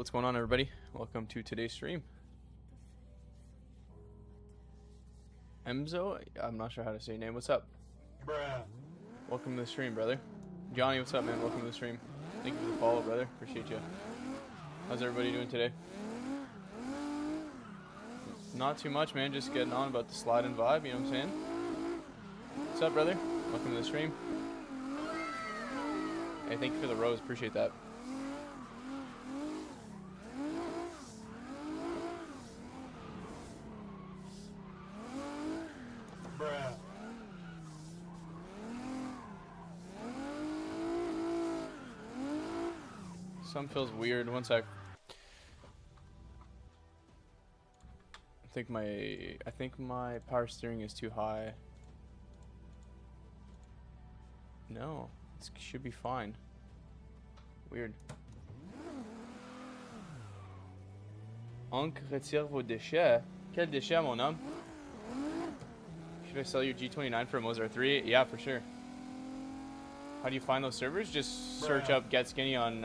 what's going on, everybody? Welcome to today's stream. Emzo, I'm not sure how to say your name. What's up? Bruh. Welcome to the stream, brother. Johnny, what's up, man? Welcome to the stream. Thank you for the follow, brother. Appreciate you. How's everybody doing today? Not too much, man. Just getting on about the slide and vibe, you know what I'm saying? What's up, brother? Welcome to the stream. Hey, thank you for the rose. Appreciate that. Bruh. Some feels weird. One sec. I think my power steering is too high. No, it should be fine. Weird. Oncle, retire vos déchets. Quel déchet, mon homme? Should I sell your G29 for a Mozart 3? Yeah, for sure. How do you find those servers? Just search up Get Skinny on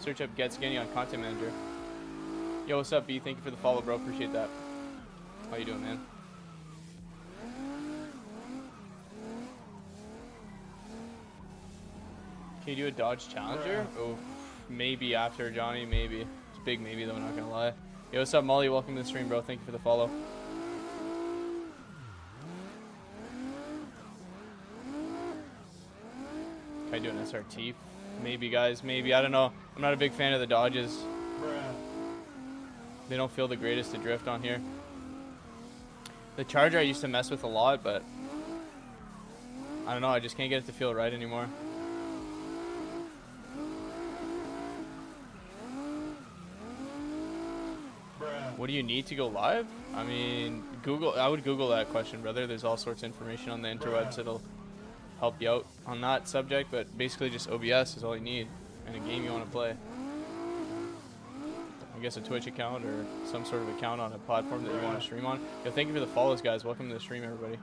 Content Manager. Yo, what's up, B? Thank you for the follow, bro. Appreciate that. How you doing, man? Can you do a Dodge Challenger? Oh, maybe after Johnny, maybe. It's a big maybe though, I'm not gonna lie. Yo, what's up, Molly? Welcome to the stream, bro. Thank you for the follow. Can I do an SRT? Maybe, guys. Maybe. I don't know. I'm not a big fan of the Dodges. They don't feel the greatest to drift on here. The Charger I used to mess with a lot, but I don't know. I just can't get it to feel right anymore. What do you need to go live? I mean, I would Google that question, brother. There's all sorts of information on the interwebs that'll help you out on that subject, but basically just OBS is all you need and a game you want to play. I guess a Twitch account or some sort of account on a platform that you want to stream on. Yo, thank you for the follows, guys. Welcome to the stream, everybody.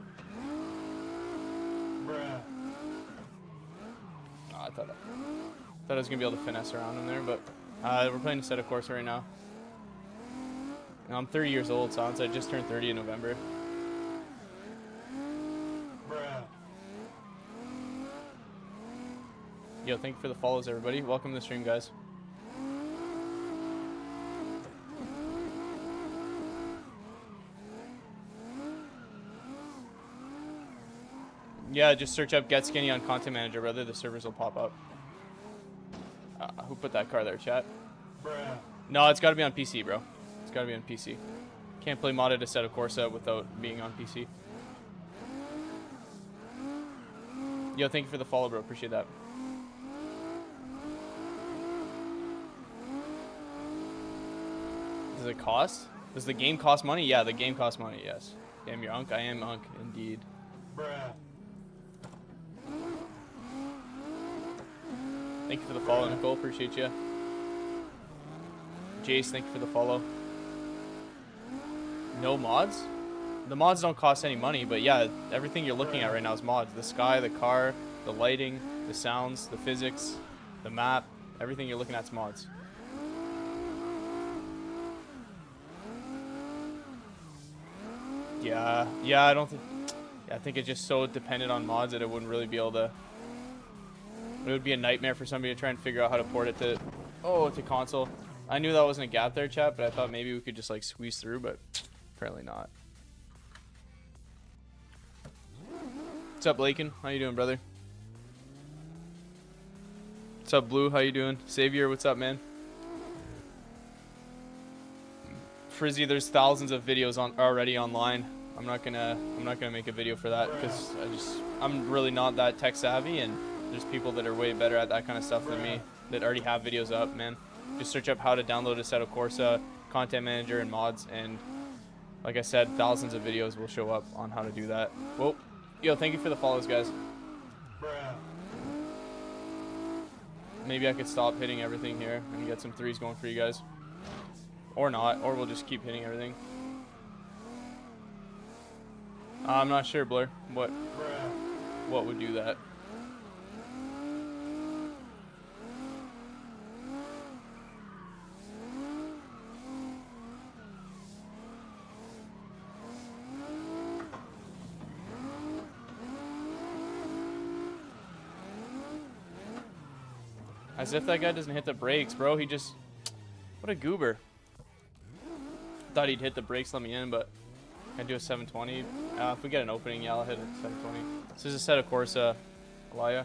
Oh, I thought I was gonna be able to finesse around him there, but we're playing Assetto corsa right now. And I'm 30 years old, so I just turned 30 in November. Yo, thank you for the follows, everybody. Welcome to the stream, guys. Yeah, just search up Get Skinny on Content Manager, brother. The servers will pop up. Who put that car there, chat? No, it's got to be on PC, bro. It's got to be on PC. Can't play modded Assetto corsa without being on PC. Yo, thank you for the follow, bro. Appreciate that. Does it cost? Does the game cost money? Yeah, the game costs money, yes. Damn, you're Unk. I am Unk, indeed. Thank you for the follow, Nicole. Appreciate you. Jace, thank you for the follow. No mods? The mods don't cost any money, but yeah, everything you're looking at right now is mods. The sky, the car, the lighting, the sounds, the physics, the map, everything you're looking at is mods. Yeah, I don't think... Yeah, I think it's just so dependent on mods that it wouldn't really be able to... It would be a nightmare for somebody to try and figure out how to port it to... Oh, to console. I knew that wasn't a gap there, chat, but I thought maybe we could just like squeeze through, but apparently not. What's up, Lakin? How you doing, brother? What's up, Blue? How you doing? Savior, what's up, man? Frizzy, there's thousands of videos already online. I'm not gonna make a video for that because I'm really not that tech savvy, and there's people that are way better at that kind of stuff than me that already have videos up, man. Just search up how to download Assetto corsa, Content Manager, and mods, and like I said, thousands of videos will show up on how to do that. Whoa. Yo, thank you for the follows, guys. Maybe I could stop hitting everything here and get some threes going for you guys. Or not, or we'll just keep hitting everything. I'm not sure, Blur. What would do that? As if that guy doesn't hit the brakes, bro. He just... What a goober. Thought he'd hit the brakes, let me in, but... I do a 720. If we get an opening, yeah, I'll hit a 720. This is Assetto corsa, Alaya.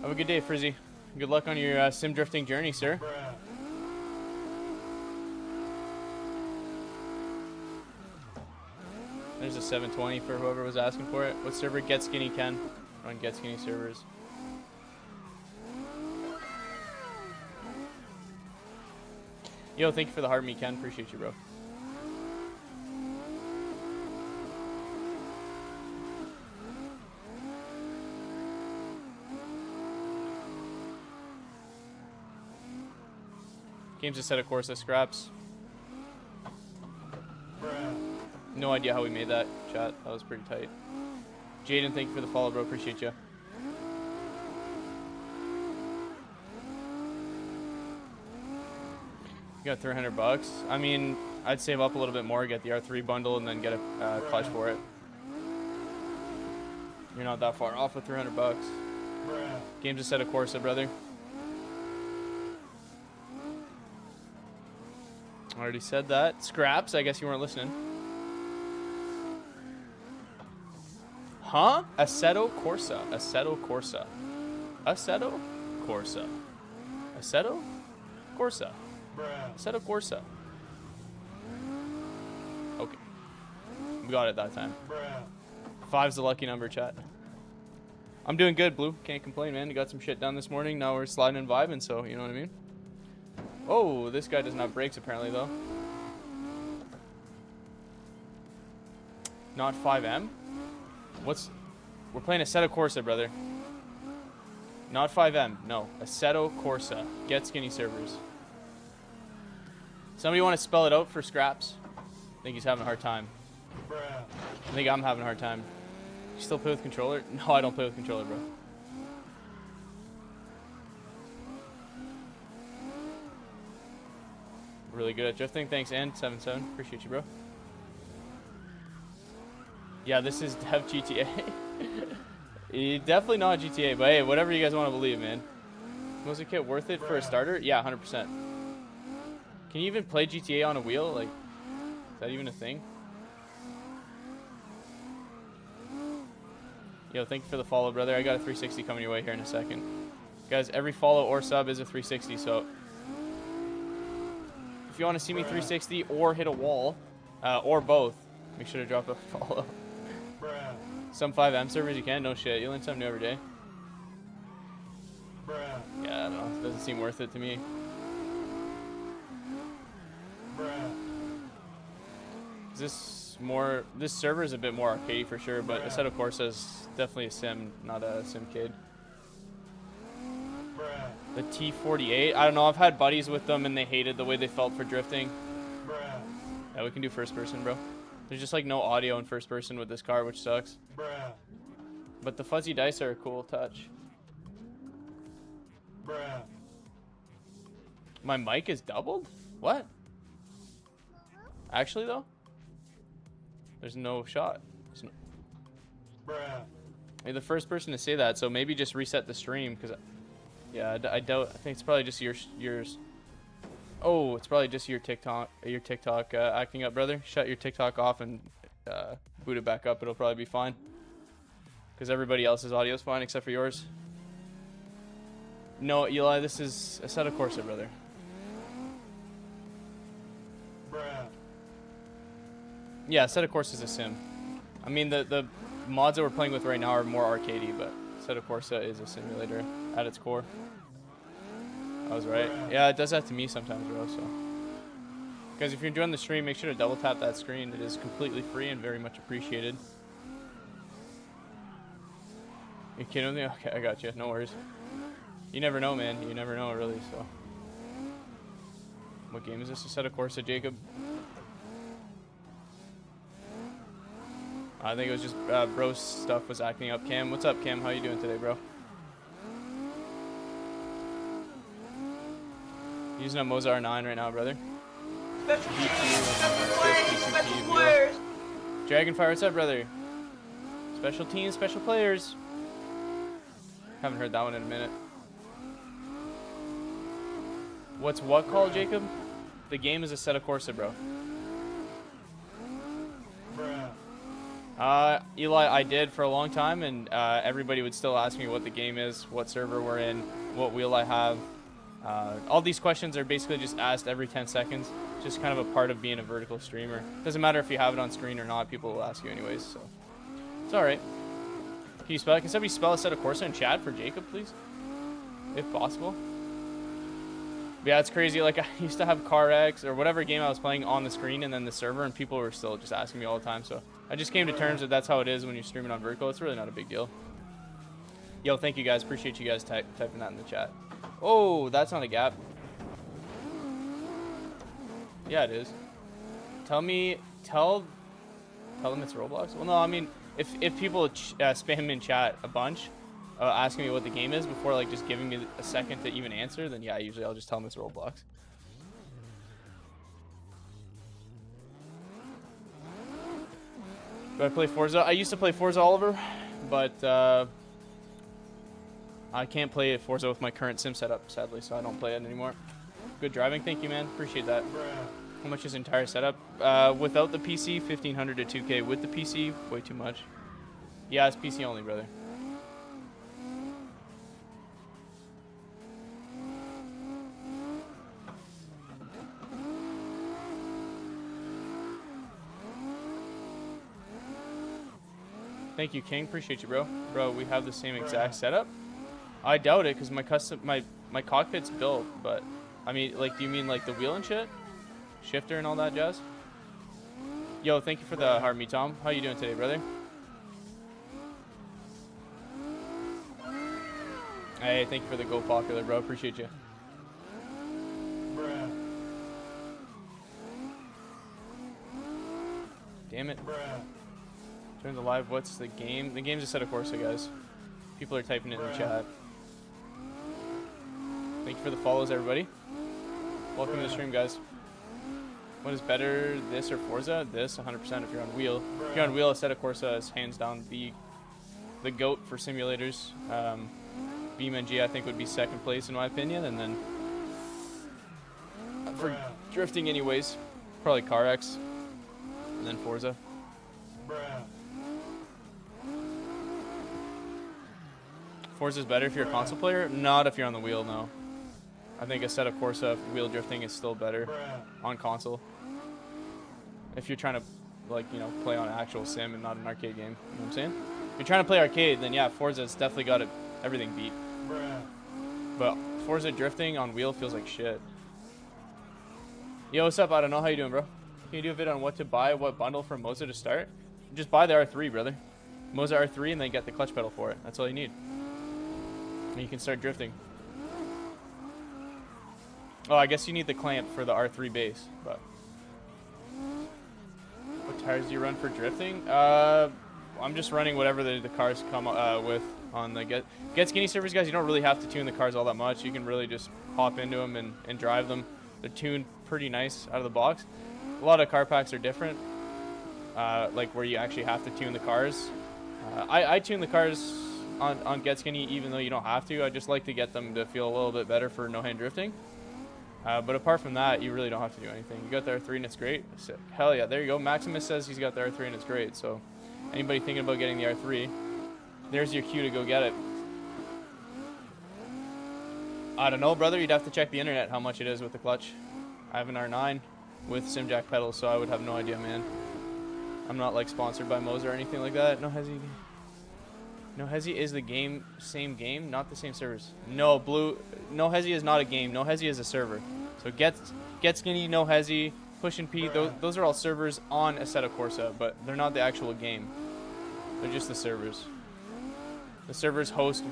Have a good day, Frizzy. Good luck on your sim drifting journey, sir. There's a 720 for whoever was asking for it. What server? Get Skinny Ken. On Get Skinny servers. Yo, thank you for the heart, me Ken. Appreciate you, bro. Game's a set of Corsa scraps. No idea how we made that, chat. That was pretty tight. Jaden, thank you for the follow, bro. Appreciate you. You got 300 bucks. I mean, I'd save up a little bit more, get the R3 bundle, and then get a clutch for it. You're not that far off with 300 bucks. Game's a set of Corsa, brother. Already said that. Scraps, I guess you weren't listening. Huh? Assetto corsa. Assetto corsa. Assetto corsa. Assetto corsa. Assetto corsa. Okay. We got it that time. 5's the lucky number, chat. I'm doing good, Blue. Can't complain, man. You got some shit done this morning. Now we're sliding and vibing, so you know what I mean? Oh, this guy doesn't have brakes apparently, though. Not 5M? We're playing Assetto corsa, brother. Not 5M, no. Assetto corsa. Get Skinny servers. Somebody want to spell it out for Scraps? I think he's having a hard time. I think I'm having a hard time. You still play with controller? No, I don't play with controller, bro. Really good at drifting. Thanks, N77. Appreciate you, bro. Yeah, this is dev GTA. Definitely not GTA, but hey, whatever you guys want to believe, man. Was the kit worth it for a starter? Yeah, 100%. Can you even play GTA on a wheel? Like, is that even a thing? Yo, thank you for the follow, brother. I got a 360 coming your way here in a second. Guys, every follow or sub is a 360, so... If you want to see me 360 or hit a wall, or both, make sure to drop a follow. Some 5M servers you can, no shit. You learn something new every day. Yeah, I don't know. It doesn't seem worth it to me. This server is a bit more arcadey for sure, but Assetto corsa is definitely a sim, not a simcade. The T48, I don't know. I've had buddies with them and they hated the way they felt for drifting. Yeah, we can do first person, bro. There's just like no audio in first person with this car, which sucks. But the fuzzy dice are a cool touch. My mic is doubled? What? Actually, though? There's no shot. You're the first person to say that, so maybe just reset the stream, because... Yeah, I doubt... I think it's probably just yours. Oh, it's probably just your TikTok acting up, brother. Shut your TikTok off and boot it back up. It'll probably be fine. Because everybody else's audio is fine except for yours. No, Eli, this is Assetto corsa, brother. Yeah, Assetto corsa is a sim. I mean, the mods that we're playing with right now are more arcadey, but Assetto corsa is a simulator at its core. I was right. Yeah, it does that to me sometimes, bro, so. Guys, if you're enjoying the stream, make sure to double tap that screen. It is completely free and very much appreciated. You kidding with me? Okay, I got you. No worries. You never know, man. You never know, really, so. What game is this? Assetto corsa, Jacob? I think it was just bro's stuff was acting up. Cam, what's up, Cam? How you doing today, bro? Using a Mozart 9 right now, brother. Special players, special players. Dragonfire, what's up, brother? Special teams, special players. Haven't heard that one in a minute. What's what called, Jacob? The game is Assetto Corsa, bro. Eli, I did for a long time, and everybody would still ask me what the game is, what server we're in, what wheel I have. All these questions are basically just asked every 10 seconds. Just kind of a part of being a vertical streamer. Doesn't matter if you have it on screen or not, people will ask you anyways, so it's alright. Can somebody spell Assetto Corsa in chat for Jacob, please? If possible. But yeah, it's crazy. Like, I used to have CarX or whatever game I was playing on the screen and then the server, and people were still just asking me all the time, so I just came to terms that that's how it is when you're streaming on vertical. It's really not a big deal. Yo, thank you guys. Appreciate you guys typing that in the chat. Oh, that's not a gap. Yeah, it is. Tell them it's Roblox. Well, no, I mean, if people spam in chat a bunch, asking me what the game is before like just giving me a second to even answer, then yeah, usually I'll just tell them it's Roblox. Do I play Forza? I used to play Forza, Oliver, but I can't play Forza with my current sim setup, sadly, so I don't play it anymore. Good driving, thank you, man. Appreciate that. How much is entire setup? Without the PC, 1500 to 2K. With the PC, way too much. Yeah, it's PC only, brother. Thank you, King. Appreciate you, bro. Bro, we have the same exact setup. I doubt it, because my cockpit's built, but I mean, like, do you mean like the wheel and shit? Shifter and all that jazz? Yo, thank you for the heart, me, Tom. How you doing today, brother? Hey, thank you for the Go Popular, bro. Appreciate you. Damn it. Turn the live. What's the game? The game's Assetto Corsa, guys. People are typing it in the chat. Thank you for the follows, everybody. Welcome to the stream, guys. What is better, this or Forza? This, 100% if you're on wheel. If you're on wheel, Assetto Corsa is hands down the GOAT for simulators. BeamNG, I think, would be second place in my opinion, and then for drifting anyways, probably CarX, and then Forza. Forza's better if you're a console player, not if you're on the wheel, no. I think Assetto Corsa wheel drifting is still better on console. If you're trying to, like, you know, play on an actual sim and not an arcade game, you know what I'm saying? If you're trying to play arcade, then yeah, Forza's definitely got everything beat. But Forza drifting on wheel feels like shit. Yo, what's up? I don't know. How you doing, bro? Can you do a vid on what to buy, what bundle for Moza to start? Just buy the R3, brother. Moza R3 and then get the clutch pedal for it. That's all you need. And you can start drifting. Oh, I guess you need the clamp for the R3 base, but... What tires do you run for drifting? I'm just running whatever the cars come with on the Get Skinny servers, guys. You don't really have to tune the cars all that much. You can really just hop into them and drive them. They're tuned pretty nice out of the box. A lot of car packs are different, like where you actually have to tune the cars. I tune the cars on Get Skinny even though you don't have to. I just like to get them to feel a little bit better for no-hand drifting. But apart from that, you really don't have to do anything. You got the R3 and it's great. Sick. Hell yeah, there you go. Maximus says he's got the R3 and it's great. So anybody thinking about getting the R3, there's your cue to go get it. I don't know, brother. You'd have to check the internet how much it is with the clutch. I have an R9 with SimJack pedals, so I would have no idea, man. I'm not like sponsored by Moza or anything like that. No Hezi. No Hezi is the game, same game, not the same servers. No, Blue. No Hezi is not a game. No Hezi is a server. So Get Skinny, No Hezi, Push and Pete, those are all servers on Assetto Corsa, but they're not the actual game. They're just the servers. The servers host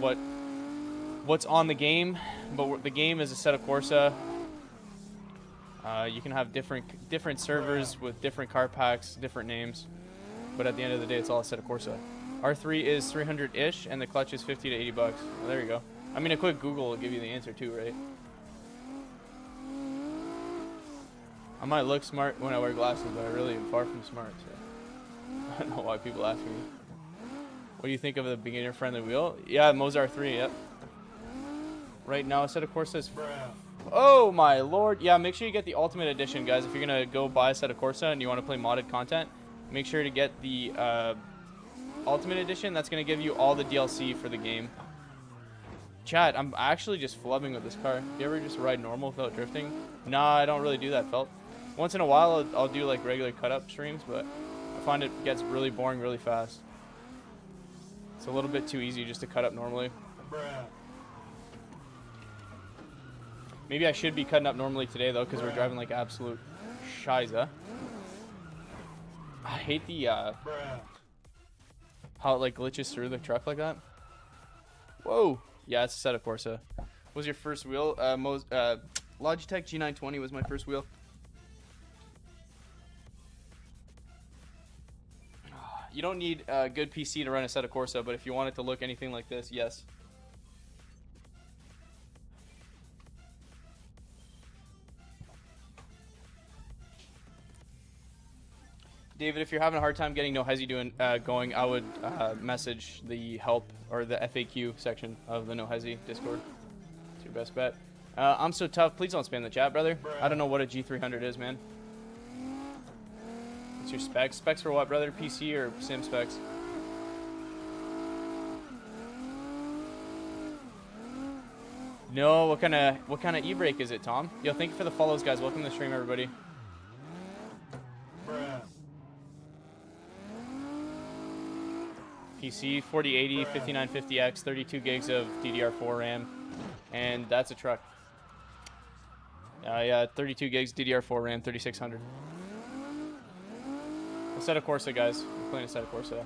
what's on the game, but the game is Assetto Corsa. You can have different servers with different car packs, different names, but at the end of the day, it's all Assetto Corsa. R3 is 300-ish, and the clutch is 50 to 80 bucks. Well, there you go. I mean, a quick Google will give you the answer too, right? I might look smart when I wear glasses, but I really am far from smart, so I don't know why people ask me What do you think of the beginner-friendly wheel? Yeah, Mozart 3, yep. Right now, Assetto Corsa is... Oh, my lord. Yeah, make sure you get the Ultimate Edition, guys. If you're going to go buy Assetto Corsa and you want to play modded content, make sure to get the Ultimate Edition. That's going to give you all the DLC for the game. Chat, I'm actually just flubbing with this car. Do you ever just ride normal without drifting? Nah, I don't really do that, Felt. Once in a while, I'll do like regular cut-up streams, but I find it gets really boring really fast. It's a little bit too easy just to cut up normally. Maybe I should be cutting up normally today, though, because we're driving like absolute shiza. I hate the, how it like glitches through the truck like that. Whoa. Yeah, it's a Assetto Corsa. What was your first wheel? Logitech G920 was my first wheel. You don't need a good PC to run a Assetto Corsa, but if you want it to look anything like this, yes. David, if you're having a hard time getting No Hesi going, I would message the help or the FAQ section of the No Hesi Discord. It's your best bet. I'm so tough. Please don't spam the chat, brother. I don't know what a G300 is, man. What's your specs? Specs for what, brother? PC or sim specs? No, what kind of e-brake is it, Tom? Yo, thank you for the follows, guys. Welcome to the stream, everybody. PC 4080 5950X 32 gigs of DDR4 RAM, and that's a truck. Yeah, 32 gigs DDR4 RAM 3600. Assetto Corsa, guys. We're playing Assetto Corsa.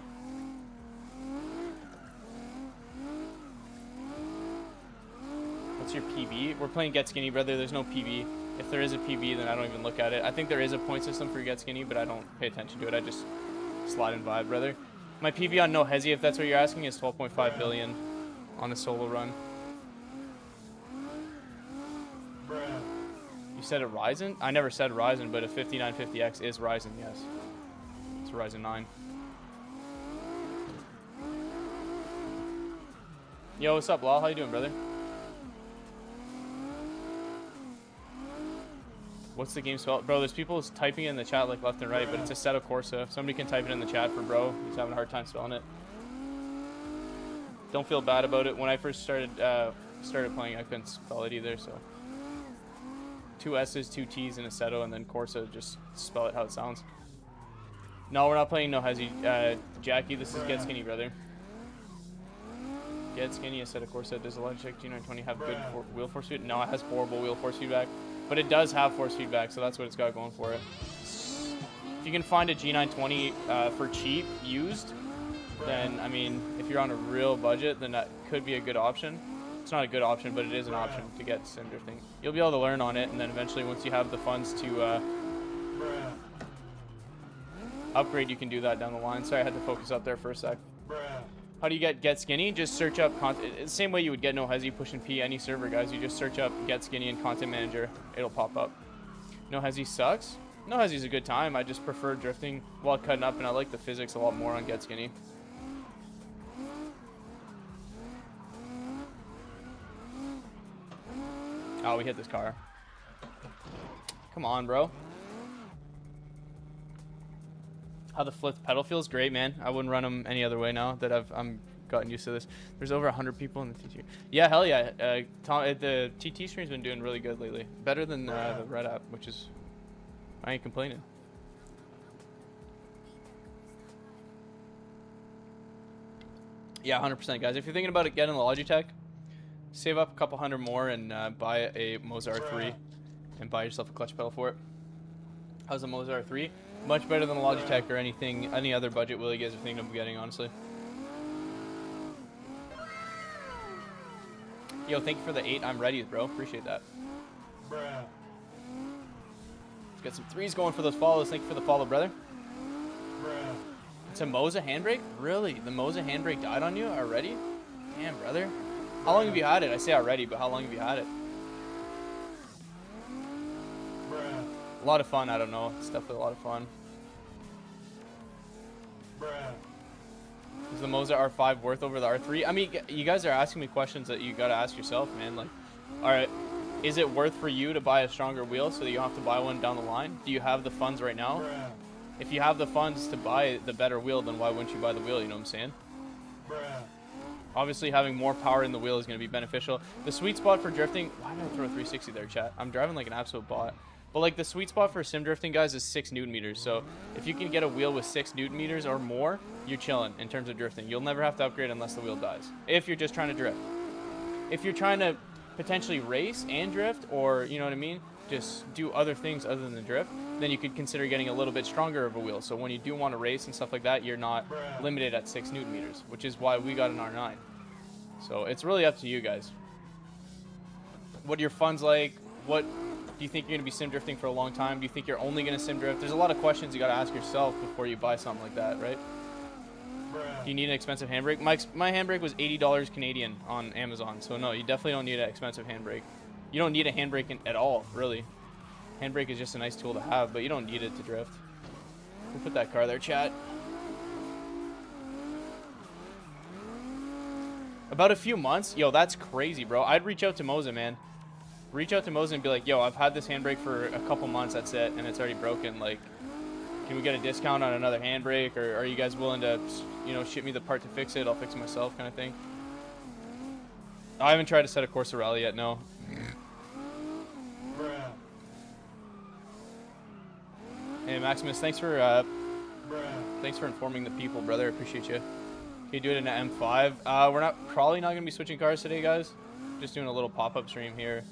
What's your PB? We're playing Get Skinny, brother. There's no PB. If there is a PB, then I don't even look at it. I think there is a point system for Get Skinny, but I don't pay attention to it. I just slide and vibe, brother. My PB on No Hesi, if that's what you're asking, is 12.5 billion on a solo run. You said a Ryzen? I never said Ryzen, but a 5950X is Ryzen, yes. It's a Ryzen 9. Yo, what's up, Lal? How you doing, brother? What's the game spell? Bro, there's people typing it in the chat like left and right, but it's Assetto Corsa. If somebody can type it in the chat for bro, he's having a hard time spelling it. Don't feel bad about it. When I first started playing, I couldn't spell it either, so. 2 S's, 2 T's, and Assetto, and then Corsa, just spell it how it sounds. No, we're not playing No Hesi. Jackie, this is Get Skinny, brother. Get Skinny, Assetto Corsa. Does the Logitech G920 have good wheel force feedback? No, it has horrible wheel force feedback. But it does have force feedback, so that's what it's got going for it. If you can find a G920 for cheap, used, then, I mean, if you're on a real budget, then that could be a good option. It's not a good option, but it is an option to get simdrifting. You'll be able to learn on it, and then eventually, once you have the funds to upgrade, you can do that down the line. Sorry, I had to focus up there for a sec. How do you get Skinny? Just search up content. It's the same way you would get No Hesi, push and P, any server, guys. You just search up Get Skinny and Content Manager. It'll pop up. No Hesi sucks? No Hesi's a good time. I just prefer drifting while cutting up, and I like the physics a lot more on Get Skinny. Oh, we hit this car. Come on, bro. How the flipped pedal feels great, man. I wouldn't run them any other way now that I'm gotten used to this. There's over 100 people in the TT. Yeah, hell yeah. The TT stream's been doing really good lately. Better than the Red app, which is... I ain't complaining. Yeah, 100%, guys. If you're thinking about it, get in the Logitech. Save up a couple hundred more and buy a Mozart 3 and buy yourself a clutch pedal for it. How's the Mozart 3? Much better than the Logitech or any other budget wheel you guys are thinking of getting, honestly. Yo, thank you for the 8. I'm ready, bro. Appreciate that. Let's get some 3s going for those follows. Thank you for the follow, brother. It's a Moza handbrake? Really? The Moza handbrake died on you already? Damn, brother. How long have you had it? I say already, but how long have you had it? A lot of fun, I don't know. It's definitely a lot of fun. Is the Moza R5 worth over the R3? I mean, you guys are asking me questions that you gotta ask yourself, man. Like, all right, is it worth for you to buy a stronger wheel so that you don't have to buy one down the line? Do you have the funds right now? If you have the funds to buy the better wheel, then why wouldn't you buy the wheel? You know what I'm saying? Obviously, having more power in the wheel is going to be beneficial. The sweet spot for drifting... Why did I throw a 360 there, chat? I'm driving like an absolute bot. But, like, the sweet spot for sim drifting, guys, is 6 Newton meters. So, if you can get a wheel with 6 Newton meters or more, you're chilling in terms of drifting. You'll never have to upgrade unless the wheel dies. If you're just trying to drift. If you're trying to potentially race and drift, or, you know what I mean, just do other things other than the drift, then you could consider getting a little bit stronger of a wheel. So when you do want to race and stuff like that, you're not limited at 6 Newton meters, which is why we got an R9. So it's really up to you guys. What are your funds like? What do you think you're going to be sim drifting for a long time? Do you think you're only going to sim drift? There's a lot of questions you got to ask yourself before you buy something like that, right? Do you need an expensive handbrake? My handbrake was $80 Canadian on Amazon. So no, you definitely don't need an expensive handbrake. You don't need a handbrake at all, really. Handbrake is just a nice tool to have, but you don't need it to drift. We'll put that car there, chat. About a few months? Yo, that's crazy, bro. I'd reach out to Moza, man. Reach out to Moza and be like, yo, I've had this handbrake for a couple months, that's it, and it's already broken. Like, can we get a discount on another handbrake, or are you guys willing to, you know, ship me the part to fix it? I'll fix it myself, kind of thing. I haven't tried to set a Corsa rally yet, no. Hey, Maximus, thanks for informing the people, brother. I appreciate you. Can you do it in an M5? We're probably not gonna be switching cars today, guys. Just doing a little pop-up stream here.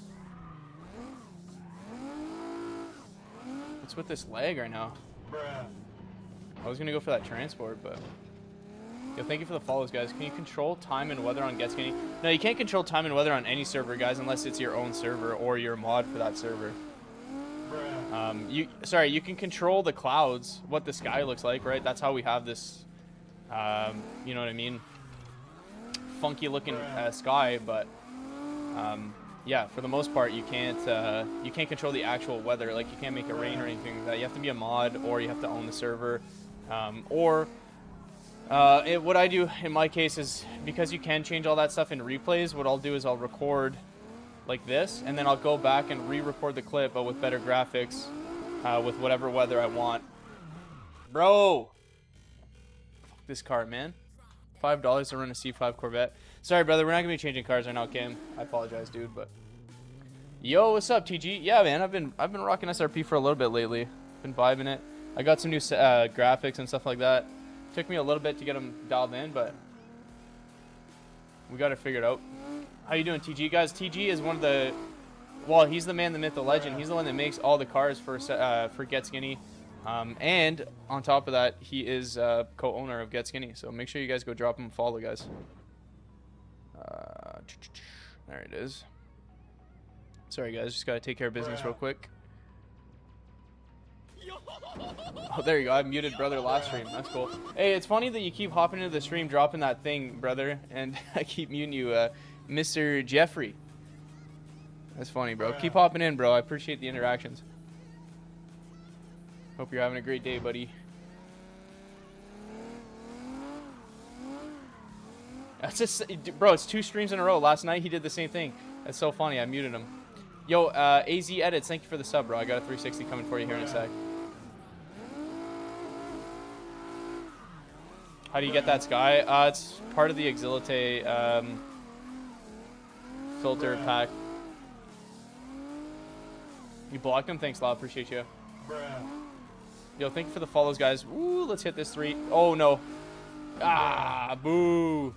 What's with this lag right now? I was gonna go for that transport, but yo, thank you for the follows, guys. Can you control time and weather on GetSkinny? No, you can't control time and weather on any server, guys, unless it's your own server or your mod for that server. You can control the clouds, what the sky looks like, right? That's how we have this, you know what I mean, funky looking sky. But yeah, for the most part, you can't control the actual weather. Like, you can't make it rain or anything like that. You have to be a mod, or you have to own the server, what I do in my case is, because you can change all that stuff in replays, what I'll do is I'll record like this, and then I'll go back and re-record the clip, but with better graphics, with whatever weather I want. Bro, fuck this car, man. $5 to run a C5 Corvette. Sorry, brother, we're not gonna be changing cars right now, Cam. I apologize, dude. But yo, what's up, TG? Yeah, man, I've been rocking SRP for a little bit lately. Been vibing it. I got some new graphics and stuff like that. Took me a little bit to get them dialed in, but we got it figured out. How you doing, TG? Guys, TG is one of the... Well, he's the man, the myth, the legend. He's the one that makes all the cars for GetSkinny. And on top of that, he is co-owner of GetSkinny. So make sure you guys go drop him a follow, guys. There it is. Sorry, guys. Just got to take care of business real quick. Oh, there you go. I muted brother last stream. That's cool. Hey, it's funny that you keep hopping into the stream, dropping that thing, brother, and I keep muting you, Mr. Jeffrey. That's funny, bro. Keep hopping in, bro. I appreciate the interactions. Hope you're having a great day, buddy. That's just, bro, it's 2 streams in a row. Last night he did the same thing. That's so funny. I muted him. Yo, AZ Edits, thank you for the sub, bro. I got a 360 coming for you here in a sec. How do you get that sky? It's part of the Exilite filter pack. You blocked him? Thanks, Law. Appreciate you. Yo, thank you for the follows, guys. Woo, let's hit this 3. Oh, no. Ah, boo.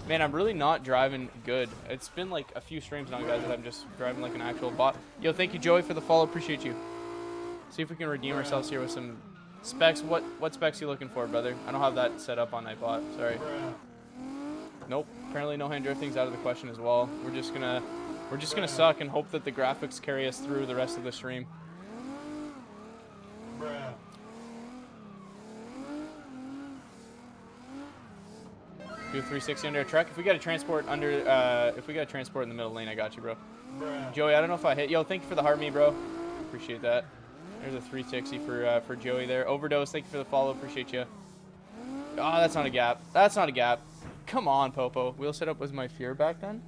Man, I'm really not driving good. It's been like a few streams now, guys, that I'm just driving like an actual bot. Yo, thank you, Joey, for the follow. Appreciate you. See if we can redeem ourselves here with some specs. What specs you looking for, brother? I don't have that set up on iBot. Sorry. Nope. Apparently no hand drifting's out of the question as well. We're just gonna suck and hope that the graphics carry us through the rest of the stream. Do a 360 under a truck. If we got a transport under, if we got a transport in the middle lane, I got you, bro. Joey, I don't know if I hit. Yo, thank you for the heart me, bro. Appreciate that. There's a 360 for Joey there. Overdose, thank you for the follow. Appreciate you. Oh, that's not a gap. That's not a gap. Come on, Popo. Wheel setup was my fear back then.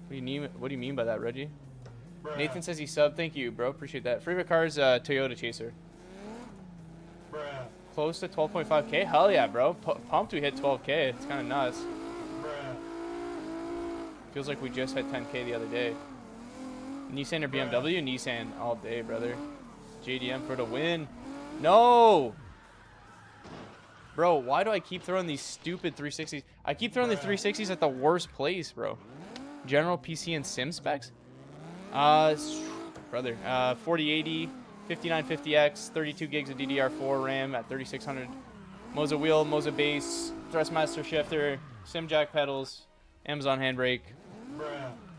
What do you mean by that, Reggie? Nathan says he subbed. Thank you, bro. Appreciate that. Favorite car's Toyota Chaser. Close to 12.5K? Hell yeah, bro. Pumped we hit 12K. It's kind of nuts. Feels like we just hit 10K the other day. Nissan or BMW? Nissan all day, brother. JDM for the win. No! Bro, why do I keep throwing these stupid 360s? I keep throwing the 360s at the worst place, bro. General PC and sim specs? Brother, 4080, 5950X, 32 gigs of DDR4 RAM at 3600. Moza wheel, Moza base, Thrustmaster shifter, sim jack pedals, Amazon handbrake.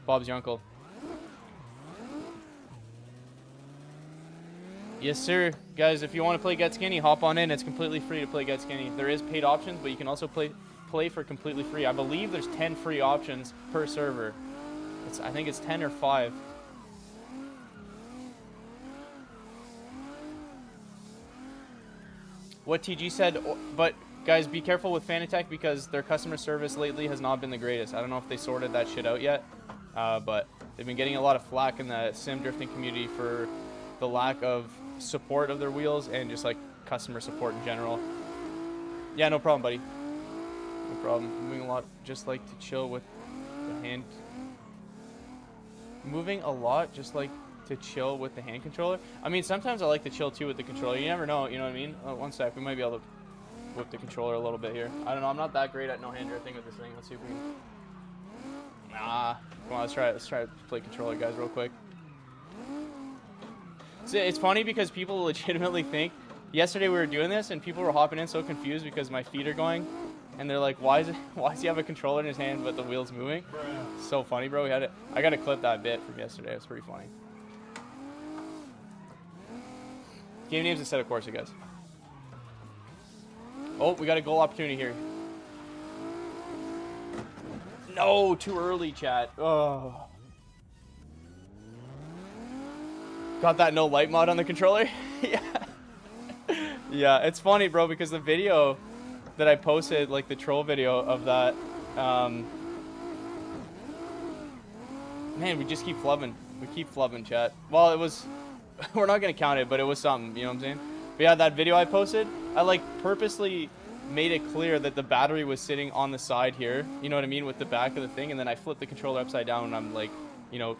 Bob's your uncle. Yes, sir. Guys, if you want to play Get Skinny, hop on in. It's completely free to play Get Skinny. There is paid options, but you can also play for completely free. I believe there's 10 free options per server. I think it's 10 or 5. What TG said, but guys, be careful with Fanatec because their customer service lately has not been the greatest. I don't know if they sorted that shit out yet, but they've been getting a lot of flack in the sim drifting community for the lack of support of their wheels and just like customer support in general. Yeah, no problem, buddy. No problem. Moving a lot, just like to chill with the hand. Moving a lot, just like to chill with the hand controller. I mean, sometimes I like to chill too with the controller. You never know, you know what I mean? One sec, we might be able to whip the controller a little bit here. I don't know, I'm not that great at no hand drifting with this thing. Let's see if we can. Come on, let's try to play controller, guys, real quick. It's funny because people legitimately think, yesterday we were doing this and people were hopping in so confused because my feet are going and they're like, why does he have a controller in his hand but the wheel's moving? So funny, bro. I got to clip that bit from yesterday. It's pretty funny. Game names instead of Corsa, guys. Oh, we got a goal opportunity here. No, too early, chat. Oh. Got that no light mod on the controller? Yeah. Yeah, it's funny, bro, because the video that I posted, like the troll video of that, man, we just keep flubbing. We keep flubbing, chat. Well, it was, we're not going to count it, but it was something, you know what I'm saying? But yeah, that video I posted, I like purposely made it clear that the battery was sitting on the side here, you know what I mean, with the back of the thing, and then I flipped the controller upside down and I'm like, you know,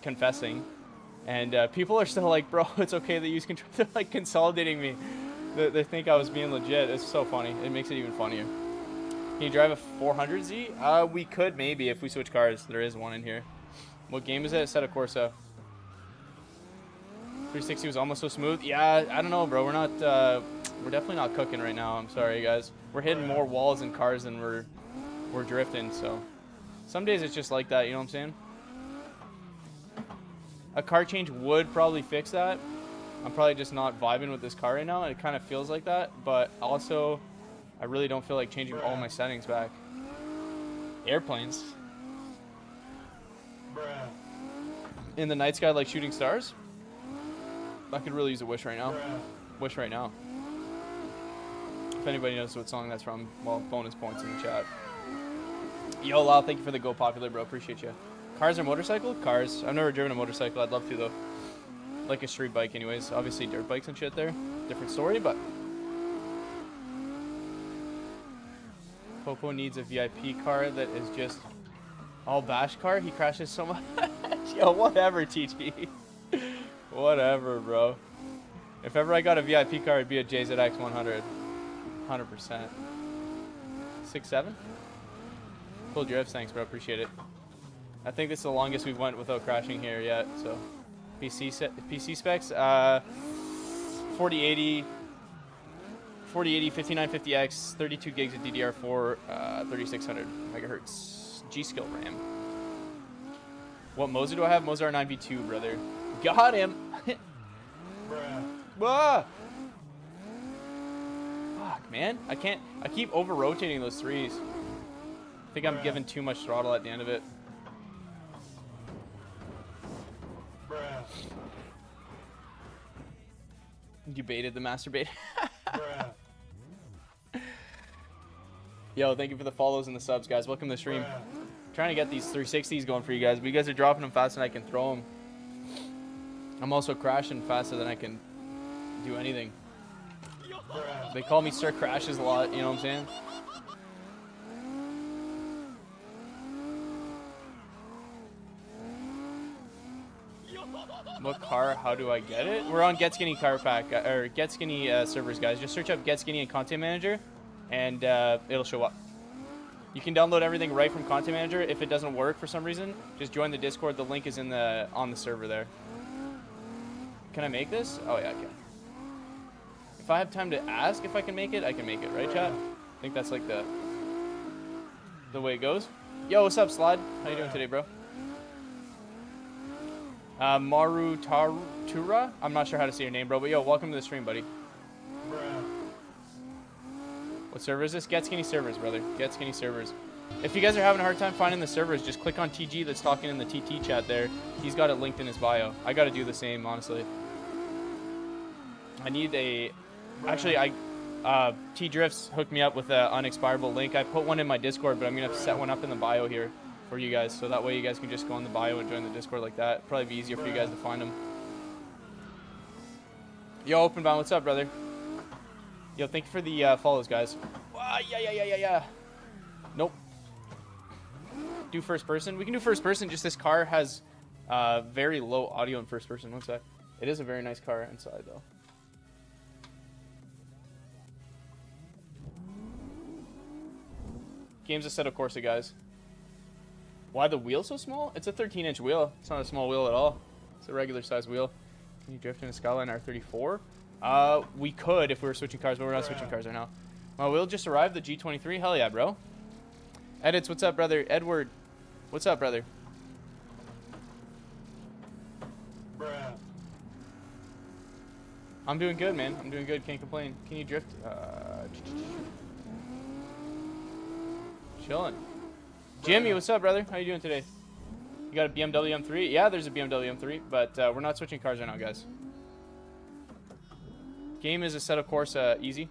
confessing. And people are still like, bro, it's okay they use control. They're like consolidating me. They think I was being legit. It's so funny. It makes it even funnier. Can you drive a 400Z? We could maybe if we switch cars. There is one in here. What game is it? Assetto Corsa. 360 was almost so smooth. Yeah, I don't know, bro. We're definitely not cooking right now. I'm sorry, guys. We're hitting more walls and cars than we're drifting. So some days it's just like that. You know what I'm saying? A car change would probably fix that. I'm probably just not vibing with this car right now. It kind of feels like that, but also I really don't feel like changing all my settings back. Airplanes. In the night sky like shooting stars? I could really use a wish right now. Wish right now. If anybody knows what song that's from, well, bonus points in the chat. Yo, Lal, thank you for the Go Popular, bro. Appreciate you. Cars or motorcycle? Cars. I've never driven a motorcycle. I'd love to, though. Like a street bike, anyways. Obviously, dirt bikes and shit there. Different story, but... Popo needs a VIP car that is just all bash car. He crashes so much. Yo, whatever, TT. Whatever, bro. If ever I got a VIP car, it'd be a JZX 100. 100%. 6.7? Cool drifts. Thanks, bro. Appreciate it. I think this is the longest we've went without crashing here yet, so... PC specs, 4080, 5950X, 32 gigs of DDR4, 3600 megahertz G-Skill RAM. What Moza do I have? Moza R9V2, brother. Got him! Ah! Fuck, man. I keep over-rotating those threes. I think I'm giving too much throttle at the end of it. You baited the masturbate. Yo, thank you for the follows and the subs, guys. Welcome to the stream. Trying to get these 360s going for you guys, but you guys are dropping them faster than I can throw them. I'm also crashing faster than I can do anything. They call me Sir Crashes a lot, you know what I'm saying? What car? How do I get it? We're on Get Skinny car pack or Get Skinny servers, guys. Just search up Get Skinny and Content Manager, and it'll show up. You can download everything right from Content Manager. If it doesn't work for some reason, just join the Discord. The link is on the server there. Can I make this? Oh yeah, I can. If I have time to ask if I can make it, I can make it, right, chat? I think that's like the way it goes. Yo, what's up, Slide? How you doing today, bro? Maru Tura? I'm not sure how to say your name, bro, but yo, welcome to the stream, buddy. What server is this? Get Skinny servers, brother. Get Skinny servers. If you guys are having a hard time finding the servers, just click on TG that's talking in the TT chat there. He's got it linked in his bio. I gotta do the same, honestly. I need a... Actually, T-Drifts hooked me up with an unexpirable link. I put one in my Discord, but I'm gonna have to set one up in the bio here for you guys, so that way you guys can just go in the bio and join the Discord like that. Probably be easier for you guys to find them. Yo, Openbound, what's up, brother? Yo, thank you for the follows, guys. Yeah. Nope. Do first person. We can do first person, just this car has very low audio in first person. One sec. It is a very nice car inside, though. Game's Assetto Corsa, guys. Why the wheel so small? It's a 13-inch wheel. It's not a small wheel at all. It's a regular size wheel. Can you drift in a Skyline R34? We could if we were switching cars, but we're not switching cars right now. My wheel just arrived, the G23. Hell yeah, bro. Edits, what's up, brother? Edward, what's up, brother? I'm doing good, man. I'm doing good. Can't complain. Can you drift? Chilling. Jimmy, what's up, brother? How you doing today? You got a BMW M3? Yeah, there's a BMW M3, but we're not switching cars right now, guys. Game is Assetto Corsa easy.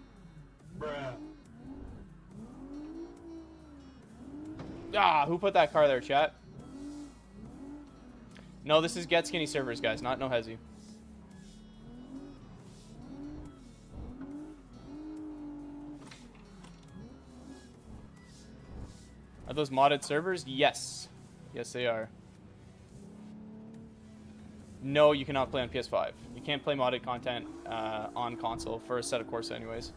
Ah, who put that car there, chat? No, this is Get Skinny servers, guys, not no hezzy. Are those modded servers? Yes. Yes, they are. No, you cannot play on PS5. You can't play modded content on console for Assetto Corsa anyways.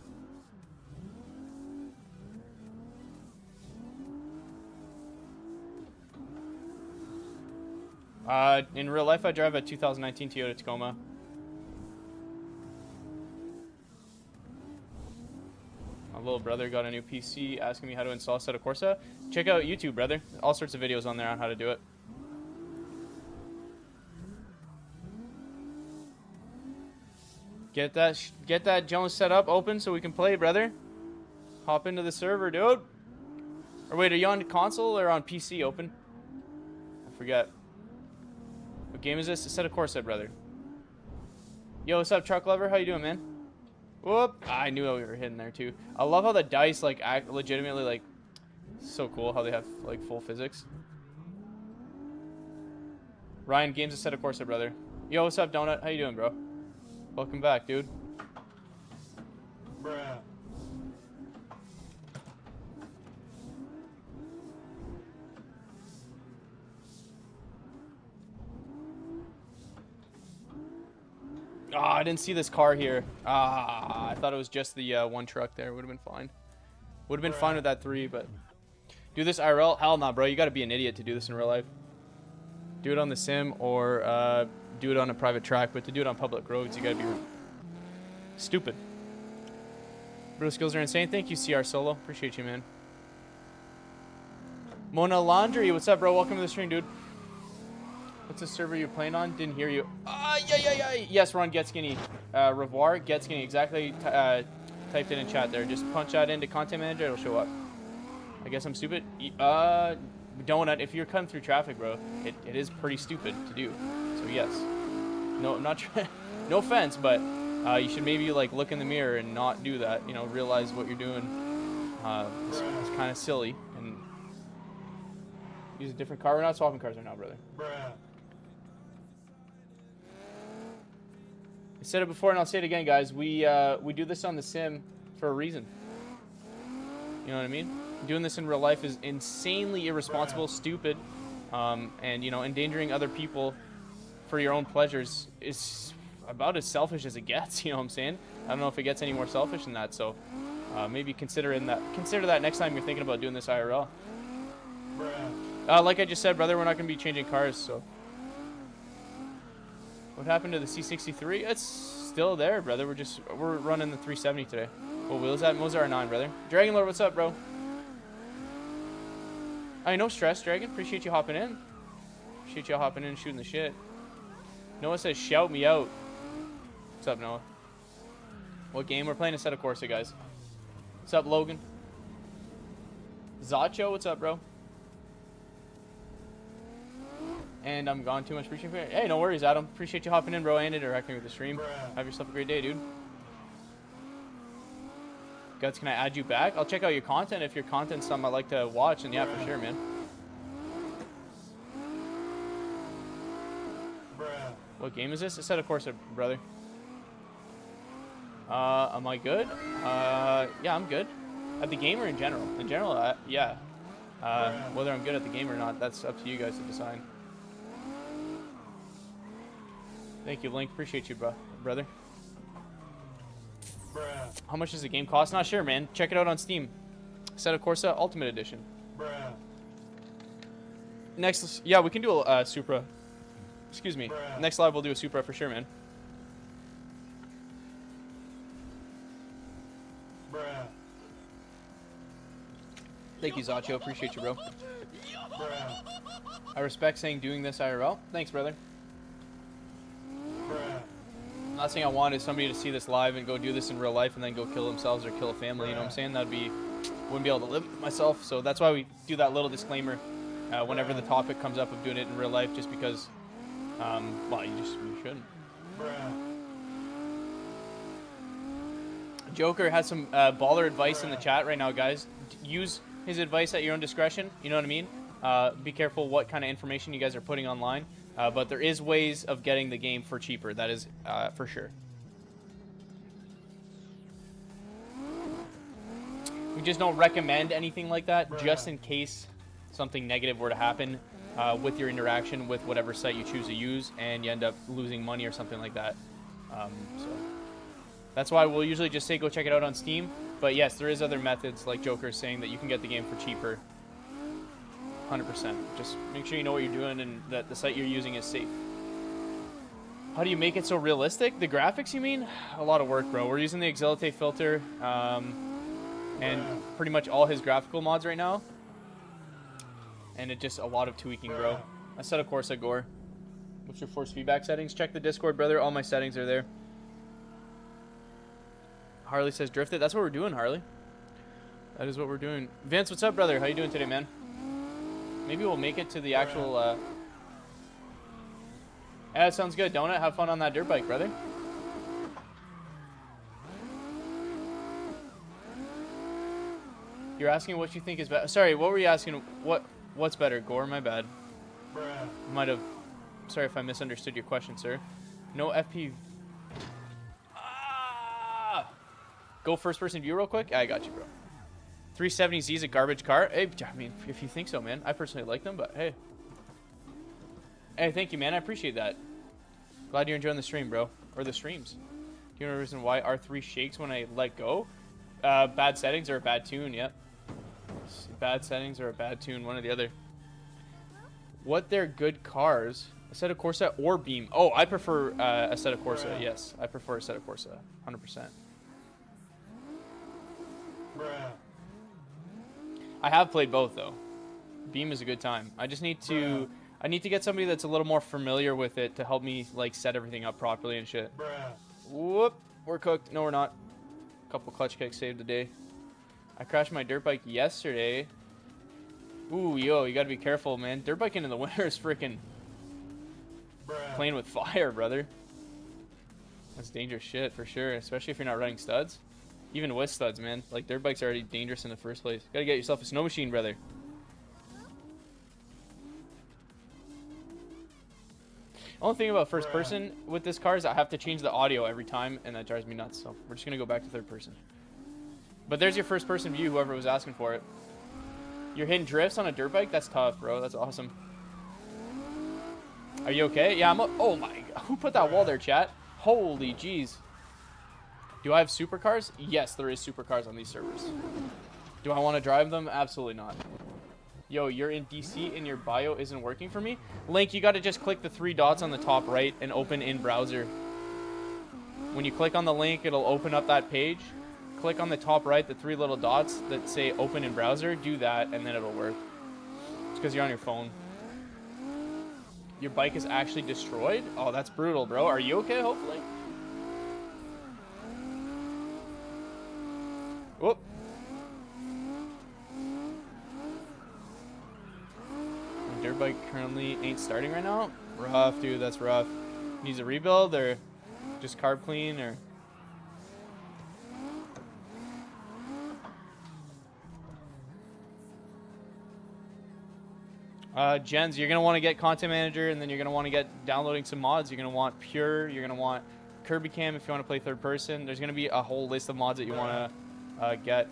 In real life, I drive a 2019 Toyota Tacoma. My little brother got a new PC asking me how to install Assetto Corsa. Check out YouTube, brother. All sorts of videos on there on how to do it. Get that Jones set up open so we can play, brother. Hop into the server, dude. Or wait, are you on console or on PC open? I forget. What game is this? Assetto Corsa, brother. Yo, what's up, truck lover? How you doing, man? Whoop! I knew we were hitting there too. I love how the dice like act legitimately like so cool how they have like full physics. Ryan, games Assetto Corsa, brother. Yo, what's up, Donut? How you doing, bro? Welcome back, dude. Bruh. Ah, I didn't see this car here. Ah, I thought it was just the one truck there. Would have been fine. Would have been fine with that 3, but do this IRL? Hell no, bro. You got to be an idiot to do this in real life. Do it on the sim or do it on a private track, but to do it on public roads, you got to be stupid. Bro, skills are insane. Thank you, CR Solo. Appreciate you, man. Mona Laundry, what's up, bro? Welcome to the stream, dude. What's the server you're playing on? Didn't hear you. Yeah. Yes, we're on Get Skinny. Revoir, Get Skinny. Exactly. Typed it in chat there. Just punch that into Content Manager. It'll show up. I guess I'm stupid. Donut, if you're cutting through traffic, bro, it is pretty stupid to do. So yes. No, I'm not trying. No offense, but you should maybe like look in the mirror and not do that. You know, realize what you're doing. It's kind of silly. And use a different car. We're not swapping cars right now, brother. I said it before and I'll say it again, guys. We do this on the sim for a reason. You know what I mean? Doing this in real life is insanely irresponsible, stupid, and you know, endangering other people for your own pleasures is about as selfish as it gets. You know what I'm saying? I don't know if it gets any more selfish than that. So maybe consider that next time you're thinking about doing this IRL. Like I just said, brother, we're not gonna be changing cars. So what happened to the C63? It's still there, brother. We're running the 370 today. What wheel is that? Moza R9, brother. Dragon Lord, what's up, bro? Hey, no stress, Dragon. Appreciate you hopping in. Appreciate you hopping in and shooting the shit. Noah says, shout me out. What's up, Noah? What game? We're playing Assetto Corsa, guys. What's up, Logan? Zacho, what's up, bro? And I'm gone too much. Appreciate it. Hey, no worries, Adam. Appreciate you hopping in, bro, and interacting with the stream. Have yourself a great day, dude. Guts, can I add you back? I'll check out your content. If your content's something I like to watch, and yeah, for sure, man. What game is this? Assetto Corsa, brother. Am I good? Yeah, I'm good. At the game or in general? In general, yeah. Whether I'm good at the game or not, that's up to you guys to decide. Thank you, Link. Appreciate you, brother. How much does the game cost? Not sure, man. Check it out on Steam. Assetto Corsa Ultimate Edition. Next, yeah, we can do a Supra. Excuse me. Next live, we'll do a Supra for sure, man. Thank you, Zacho. Appreciate you, bro. I respect saying doing this IRL. Thanks, brother. Last thing I want is somebody to see this live and go do this in real life and then go kill themselves or kill a family. You know what I'm saying? Wouldn't be able to live with myself. So that's why we do that little disclaimer whenever the topic comes up of doing it in real life, just because, well, you shouldn't. Joker has some baller advice in the chat right now, guys. Use his advice at your own discretion. You know what I mean? Be careful what kind of information you guys are putting online. But there is ways of getting the game for cheaper. That is for sure. We just don't recommend anything like that, just in case something negative were to happen with your interaction with whatever site you choose to use, and you end up losing money or something like that. So that's why we'll usually just say go check it out on Steam. But yes, there is other methods, like Joker is saying, that you can get the game for cheaper. 100%. Just make sure you know what you're doing and that the site you're using is safe. How do you make it so realistic? The graphics, you mean? A lot of work, bro. We're using the Exilite filter and pretty much all his graphical mods right now. And it just a lot of tweaking, bro. Assetto Corsa Gore. What's your force feedback settings? Check the Discord, brother. All my settings are there. Harley says drift it. That's what we're doing, Harley. That is what we're doing. Vince, what's up, brother? How you doing today, man? Maybe we'll make it to the actual, yeah, that sounds good, don't it? Have fun on that dirt bike, brother. You're asking what you think is better. Sorry, what were you asking? What's better? Gore, my bad. Might have, sorry if I misunderstood your question, sir. No FP. Go first person view real quick? I got you, bro. 370Z is a garbage car. Hey, I mean, if you think so, man. I personally like them, but hey. Hey, thank you, man. I appreciate that. Glad you're enjoying the stream, bro. Or the streams. Do you know the reason why R3 shakes when I let go? Bad settings or a bad tune, yep. Bad settings or a bad tune, one or the other. What they're good cars? Assetto Corsa or Beam? Oh, I prefer Assetto Corsa, yes. I prefer Assetto Corsa, 100%. I have played both though. Beam is a good time. I just need to get somebody that's a little more familiar with it to help me like set everything up properly and shit. Whoop, we're cooked. No, we're not. Couple clutch kicks saved the day. I crashed my dirt bike yesterday. Ooh, yo, you gotta be careful, man. Dirt biking in the winter is freaking playing with fire, brother. That's dangerous shit for sure, especially if you're not running studs. Even with studs, man. Like, dirt bikes are already dangerous in the first place. Gotta get yourself a snow machine, brother. Only thing about first person with this car is I have to change the audio every time, and that drives me nuts. So we're just gonna go back to third person. But there's your first person view, whoever was asking for it. You're hitting drifts on a dirt bike? That's tough, bro. That's awesome. Are you okay? Yeah, I'm oh my god. Who put that wall there, chat? Holy jeez. Do I have supercars? Yes, there is supercars on these servers. Do I want to drive them? Absolutely not. Yo, you're in DC and your bio isn't working for me? Link, you got to just click the 3 dots on the top right and open in browser. When you click on the link, it'll open up that page. Click on the top right, the 3 little dots that say open in browser. Do that, and then it'll work. It's because you're on your phone. Your bike is actually destroyed? Oh, that's brutal, bro. Are you okay, hopefully? Whoop. My dirt bike currently ain't starting right now. Rough, dude. That's rough. Needs a rebuild or just carb clean or... Jens, you're going to want to get Content Manager, and then you're going to want to get downloading some mods. You're going to want Pure. You're going to want Kirby Cam if you want to play third person. There's going to be a whole list of mods that you want to get.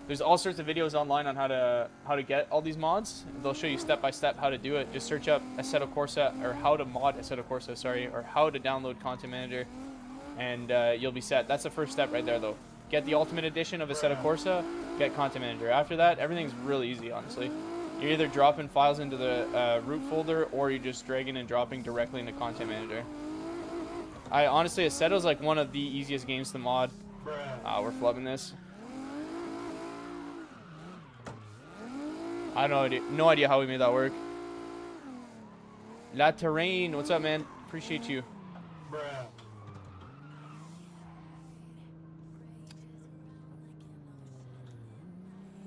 There's all sorts of videos online on how to get all these mods. They'll show you step by step how to do it. Just search up Assetto Corsa, or how to mod Assetto Corsa, sorry, or how to download Content Manager, and you'll be set. That's the first step right there, though. Get the Ultimate Edition of Assetto Corsa, get Content Manager. After that, everything's really easy, honestly. You're either dropping files into the root folder, or you're just dragging and dropping directly into Content Manager. Honestly, Assetto's like one of the easiest games to mod. We're flubbing this. I have no idea how we made that work. La Terrain, what's up, man? Appreciate you.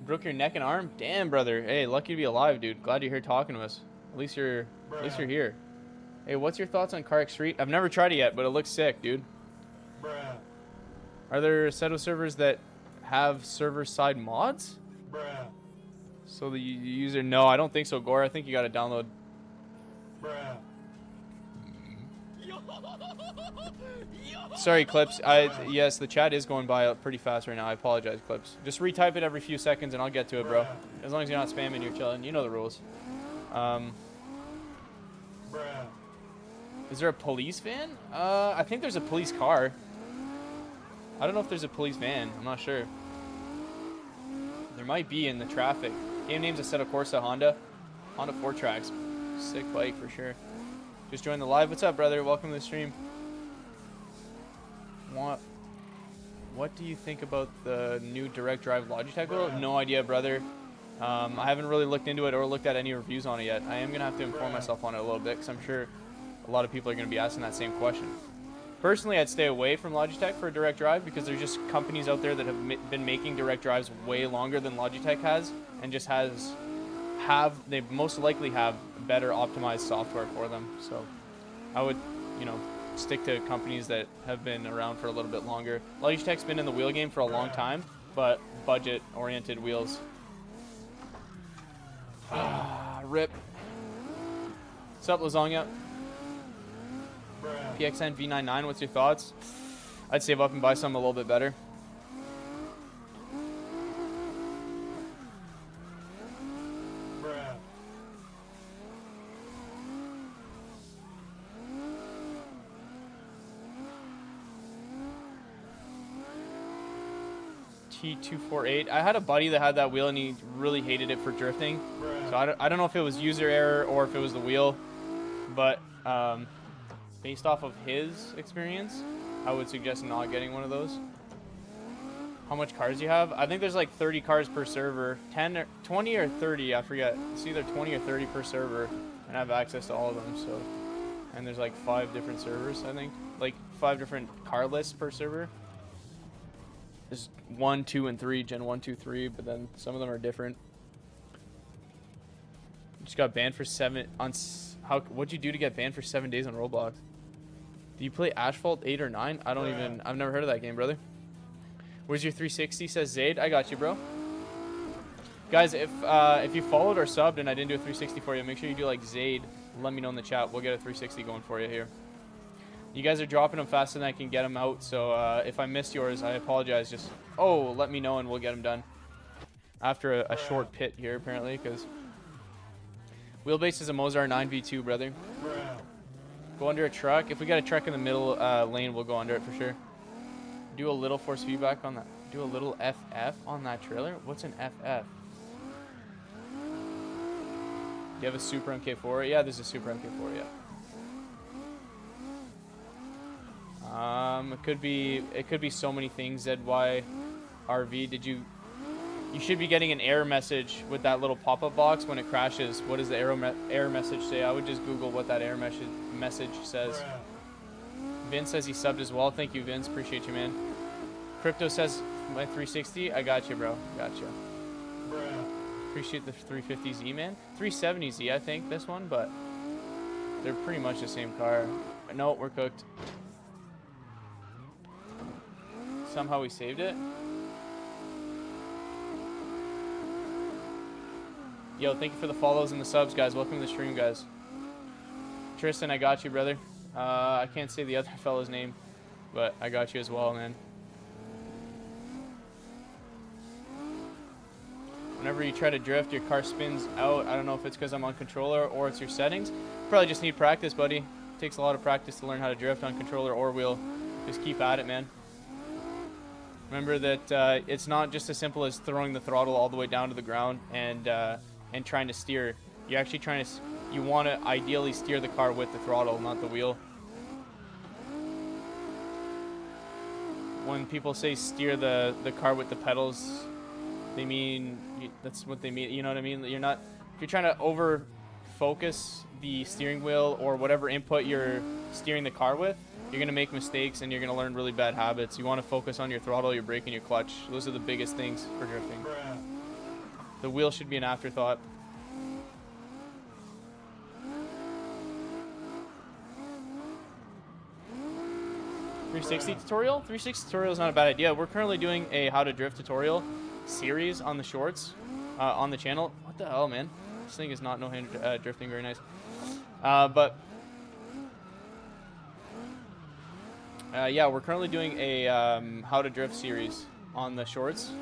Broke your neck and arm? Damn, brother. Hey, lucky to be alive, dude. Glad you're here talking to us. At least you're here. Hey, what's your thoughts on CarX Street? I've never tried it yet, but it looks sick, dude. Are there Assetto servers that have server-side mods? So the user... No, I don't think so, Gore. I think you got to download... Sorry, Clips. Yes, the chat is going by pretty fast right now. I apologize, Clips. Just retype it every few seconds and I'll get to it, bro. As long as you're not spamming, you're chilling. You know the rules. Is there a police van? I think there's a police car. I don't know if there's a police van. I'm not sure. There might be in the traffic. Game name's Assetto Corsa Honda. Honda 4 Tracks. Sick bike for sure. Just joined the live. What's up, brother? Welcome to the stream. What do you think about the new direct drive Logitech wheel? No idea, brother. I haven't really looked into it or looked at any reviews on it yet. I am going to have to inform myself on it a little bit because I'm sure a lot of people are going to be asking that same question. Personally, I'd stay away from Logitech for a direct drive because there's just companies out there that have been making direct drives way longer than Logitech has, and just they most likely have better optimized software for them. So I would, stick to companies that have been around for a little bit longer. Logitech's been in the wheel game for a long time, but budget-oriented wheels. Rip. What's up, Lasagna? PXN V99, what's your thoughts? I'd save up and buy something a little bit better. T248. I had a buddy that had that wheel and he really hated it for drifting. So I don't know if it was user error or if it was the wheel, but based off of his experience, I would suggest not getting one of those. How much cars do you have? I think there's like 30 cars per server. 20 or 30, I forget. It's either 20 or 30 per server, and I have access to all of them. So, and there's like 5 different servers, I think. Like 5 different car lists per server. There's 1, 2, and 3, Gen 1, 2, 3, but then some of them are different. Just got banned for 7 on... What'd you do to get banned for 7 days on Roblox? Do you play Asphalt 8 or 9? I don't even... I've never heard of that game, brother. Where's your 360? Says Zaid. I got you, bro. Guys, if you followed or subbed and I didn't do a 360 for you, make sure you do like Zaid. Let me know in the chat. We'll get a 360 going for you here. You guys are dropping them faster than I can get them out, so if I missed yours, I apologize. Just, let me know and we'll get them done. After a short pit here, apparently, because wheelbase is a Mozart 9v2, brother. Go under a truck. If we got a truck in the middle lane, we'll go under it for sure. Do a little force feedback on that. Do a little FF on that trailer. What's an FF? Do you have a Super MK4? Yeah, there's a Super MK4, yeah. It could be so many things. ZYRV, you should be getting an error message with that little pop-up box when it crashes. What does the error message say? I would just Google what that error message says. Vince says he subbed as well. Thank you, Vince. Appreciate you, man. Crypto says my 360. I got you, bro. Got you. Appreciate the 350Z, man. 370Z, I think, this one, but they're pretty much the same car. No, we're cooked. Somehow we saved it. Yo, thank you for the follows and the subs, guys. Welcome to the stream, guys. Tristan, I got you, brother. I can't say the other fellow's name, but I got you as well, man. Whenever you try to drift, your car spins out. I don't know if it's because I'm on controller or it's your settings. Probably just need practice, buddy. It takes a lot of practice to learn how to drift on controller or wheel. Just keep at it, man. Remember that it's not just as simple as throwing the throttle all the way down to the ground and trying to steer. You're actually trying to, you want to ideally steer the car with the throttle, not the wheel. When people say steer the car with the pedals, they mean, that's what they mean, you know what I mean? You're not, if you're trying to over focus the steering wheel or whatever input you're steering the car with, you're going to make mistakes and you're going to learn really bad habits. You want to focus on your throttle, your brake, and your clutch. Those are the biggest things for drifting. The wheel should be an afterthought. tutorial? 360 tutorial is not a bad idea. We're currently doing a how to drift tutorial series on the shorts on the channel. What the hell, man? This thing is not no-hand drifting very nice. Yeah, we're currently doing a how to drift series on the shorts.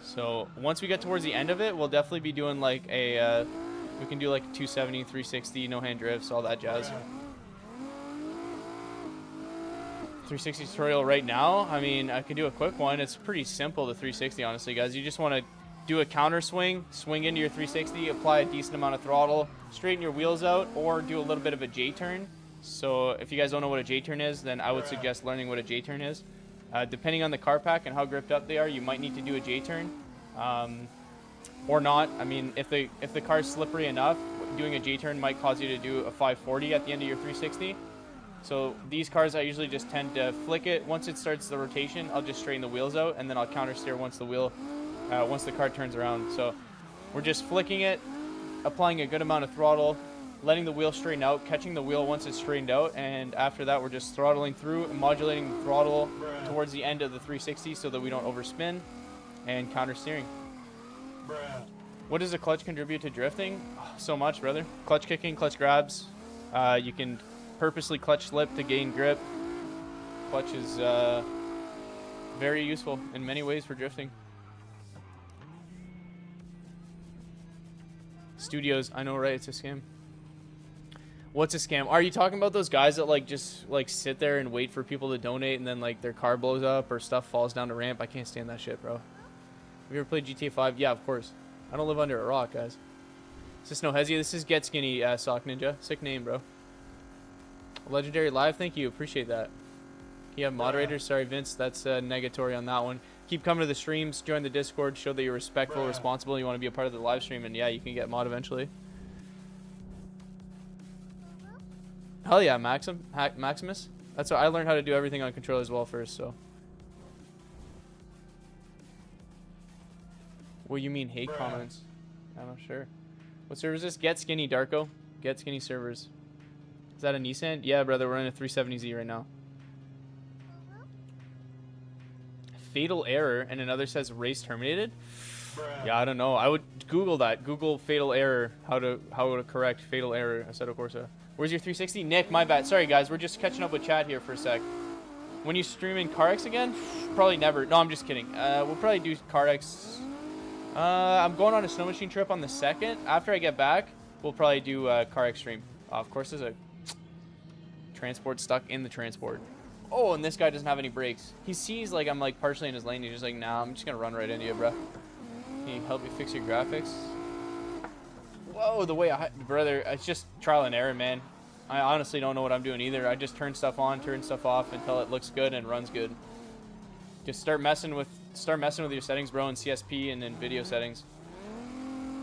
So once we get towards the end of it, we'll definitely be doing like a, we can do like 270, 360, no-hand drifts, all that jazz. 360 tutorial right now, I mean, I can do a quick one. It's pretty simple, the 360, honestly, guys. You just want to do a counter swing, swing into your 360, apply a decent amount of throttle, straighten your wheels out, or do a little bit of a J-turn. So if you guys don't know what a J-turn is, then I would suggest learning what a J-turn is. Depending on the car pack and how gripped up they are, you might need to do a J-turn. Or not. I mean, if the car's slippery enough, doing a J-turn might cause you to do a 540 at the end of your 360. So these cars, I usually just tend to flick it. Once it starts the rotation, I'll just straighten the wheels out, and then I'll counter steer once the car turns around. So we're just flicking it, applying a good amount of throttle, letting the wheel straighten out, catching the wheel once it's straightened out, and after that we're just throttling through and modulating the throttle towards the end of the 360 so that we don't overspin, and counter steering. What does a clutch contribute to drifting? Oh, so much, brother. Clutch kicking, clutch grabs. You can purposely clutch slip to gain grip. Clutch is very useful in many ways for drifting. Studios, I know, right? It's a scam. What's a scam? Are you talking about those guys that like just like sit there and wait for people to donate and then like their car blows up or stuff falls down the ramp? I can't stand that shit, bro. Have you ever played GTA 5? Yeah, of course. I don't live under a rock, guys. Is this no hezzy? This is Get Skinny Sock Ninja. Sick name, bro. Legendary Live, thank you. Appreciate that. You have moderators? Sorry, Vince. That's negatory on that one. Keep coming to the streams. Join the Discord. Show that you're respectful, responsible. You want to be a part of the live stream. And yeah, you can get mod eventually. Hell yeah, Maximus. That's what I learned how to do everything on controller as well first, so. What you mean hate comments? I'm not sure. What server is this? Get Skinny, Darko. Get Skinny servers. Is that a Nissan? Yeah, brother, we're in a 370Z right now. fatal error, and another says race terminated. Yeah, I don't know. I would Google that. Google fatal error. How to correct fatal error. Assetto Corsa. Where's your 360? Nick, my bad. Sorry guys, we're just catching up with chat here for a sec. When you stream in CarX again? Probably never. No, I'm just kidding. We'll probably do CarX. I'm going on a snow machine trip on the 2nd. After I get back, we'll probably do CarX stream. Of course, there's a transport stuck in the transport. Oh, and this guy doesn't have any brakes. He sees like I'm like partially in his lane. He's just like, nah, I'm just gonna run right into you, bro. Can you help me fix your graphics? Whoa, the way brother, it's just trial and error, man. I honestly don't know what I'm doing either. I just turn stuff on, turn stuff off until it looks good and runs good. Just start messing with your settings, bro, in CSP and in video settings.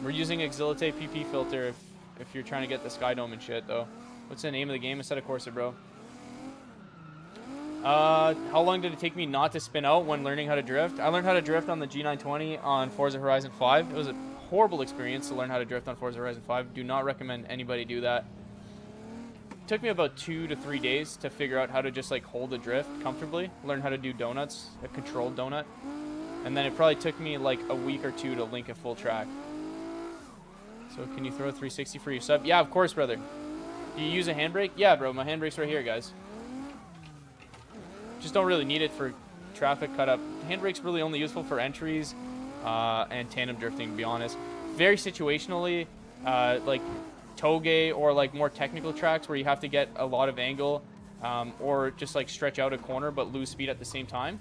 We're using Exilite PP filter if you're trying to get the Skydome and shit, though. What's the name of the game? Assetto Corsa, bro. How long did it take me not to spin out when learning how to drift? I learned how to drift on the G920 on Forza Horizon 5. It was a horrible experience to learn how to drift on Forza Horizon 5. Do not recommend anybody do that. It took me about 2 to 3 days to figure out how to just like hold a drift comfortably, learn how to do donuts, a controlled donut. And then it probably took me like a week or 2 to link a full track. So can you throw a 360 for your sub? Yeah, of course, brother. Do you use a handbrake? Yeah, bro, my handbrake's right here, guys. Just don't really need it for traffic cut up. Handbrake's really only useful for entries and tandem drifting, to be honest. Very situationally, like toge or like more technical tracks where you have to get a lot of angle or just like stretch out a corner but lose speed at the same time.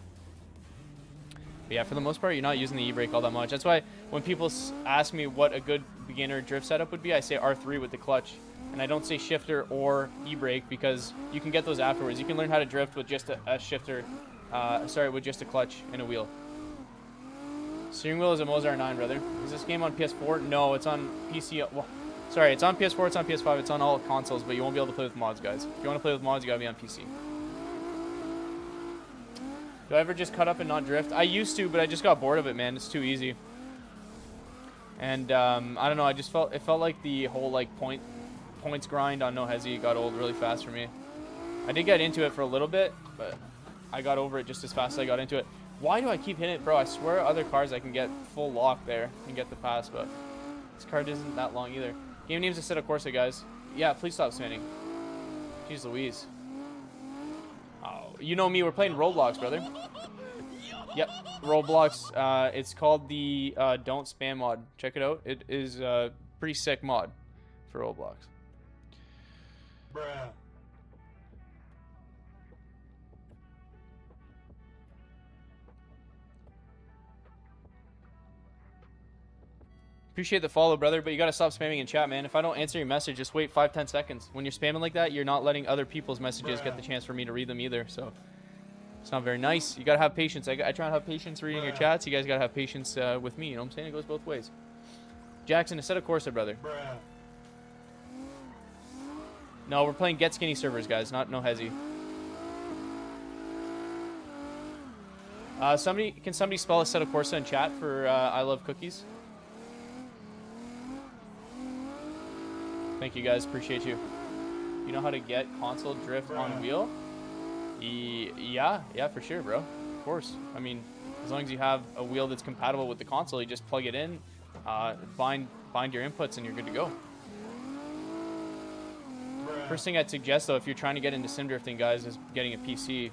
But yeah, for the most part, you're not using the e-brake all that much. That's why when people ask me what a good beginner drift setup would be, I say R3 with the clutch. And I don't say shifter or e-brake because you can get those afterwards. You can learn how to drift with just a shifter, with just a clutch and a wheel. Steering wheel is a Mozart 9, brother. Is this game on PS4? No, it's on PC. Well, sorry, it's on PS4, it's on PS5, it's on all consoles, but you won't be able to play with mods, guys. If you want to play with mods, you gotta be on PC. Do I ever just cut up and not drift? I used to, but I just got bored of it, man. It's too easy. And I don't know. It felt like the whole like points grind on No Hesi got old really fast for me. I did get into it for a little bit, but I got over it just as fast as I got into it. Why do I keep hitting it, bro? I swear other cars I can get full lock there and get the pass, but this card isn't that long either. Game name's Assetto Corsa, guys. Yeah, please stop spinning. Jeez Louise. Oh, you know me, we're playing Roblox, brother. Yep, Roblox. It's called the Don't Spam mod. Check it out. It is a pretty sick mod for Roblox. Bruh. Appreciate the follow, brother, but you gotta stop spamming in chat, man. If I don't answer your message, just wait 5-10 seconds. When you're spamming like that, you're not letting other people's messages get the chance for me to read them either, so it's not very nice. You gotta have patience. I try and have patience reading your chats. You guys gotta have patience with me, you know what I'm saying? It goes both ways. Jackson, Assetto Corsa, brother. No, we're playing Get Skinny servers, guys, not No Hesi. Can somebody spell Assetto Corsa in chat for I Love Cookies? Thank you, guys. Appreciate you. You know how to get console drift on wheel? Yeah, for sure, bro. Of course. I mean, as long as you have a wheel that's compatible with the console, you just plug it in, bind your inputs, and you're good to go. First thing I'd suggest, though, if you're trying to get into sim drifting, guys, is getting a PC.